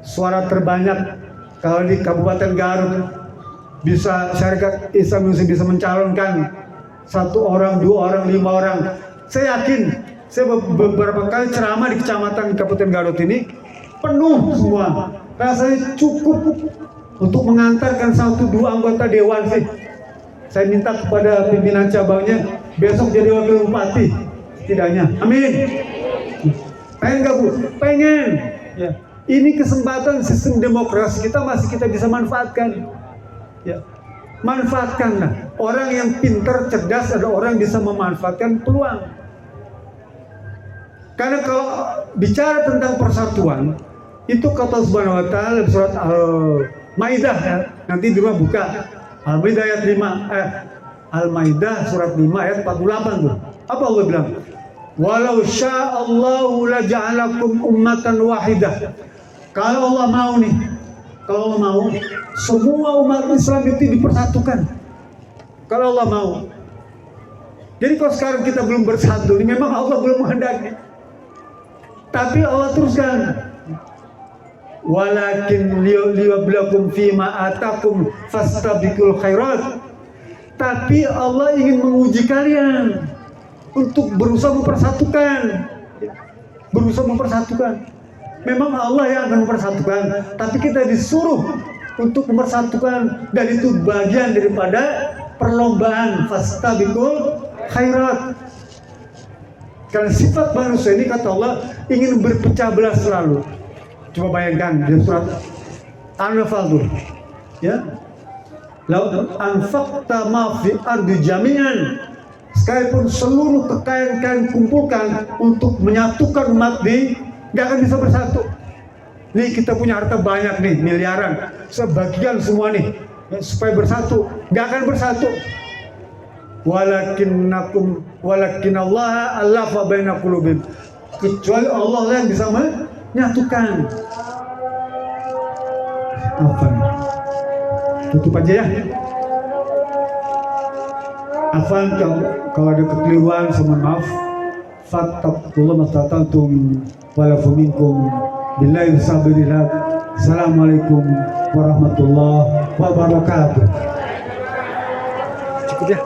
Suara terbanyak kalau di Kabupaten Garut bisa syarikat Islam Indonesia bisa mencalonkan 1 orang, 2 orang, 5 orang. Saya yakin, saya beberapa kali ceramah di kecamatan Kabupaten Garut ini penuh semua. Rasanya cukup untuk mengantarkan 1-2 anggota dewan sih. Saya minta kepada pimpinan cabangnya besok jadi wakil bupati setidaknya. Amin. Pengen gak, Bu? Pengen. Ya. Ini kesempatan sistem demokrasi kita masih kita bisa manfaatkan. Ya. Manfaatkanlah. Orang yang pintar, cerdas adalah orang yang bisa memanfaatkan peluang. Karena kalau bicara tentang persatuan, itu kata Subhanahu wa Ta'ala di surat Al-Maidah, ya. Nanti di rumah buka Al-Maidah ayat 5, Al-Maidah surat 5 ayat 48 tuh. Apa Allah bilang? Walau sya'allahu la ja'alakum ummatan wahidah. Kalau Allah mau nih, kalau Allah mau, semua umat Islam itu dipersatukan. Kalau Allah mau. Jadi kalau sekarang kita belum bersatu, ini memang Allah belum menghendaki. Tapi Allah teruskan. Walakin liyablakum fima atakum fastabiqul khairat. Tapi Allah ingin menguji kalian untuk berusaha mempersatukan. berusaha mempersatukan. Memang Allah yang akan mempersatukan, tapi kita disuruh untuk mempersatukan, dan itu bagian daripada perlombaan fastabiqul khairat. Karena sifat manusia ini, kata Allah, ingin berpecah belah selalu. Coba bayangkan di surat An-Nafal tuh, ya. Lau anfaqta ma fi ardi jami'an, sekalipun seluruh kekayaan kalian kumpulkan untuk menyatukan umat ini, nggak akan bisa bersatu. Nih kita punya harta banyak nih, miliaran, sebagian semua nih, ya, supaya bersatu, nggak akan bersatu. Walakin Allah allafa baina qulubihim, kecuali Allah yang bisa menyatukan. Apa nih? Tutup aja ya. Afan, kalau ada kekeliruan, sama maaf. Fattaqullaha mastata'tum walafu minkum billahi sabrillah. Assalamualaikum warahmatullahi wabarakatuh. Cukup ya.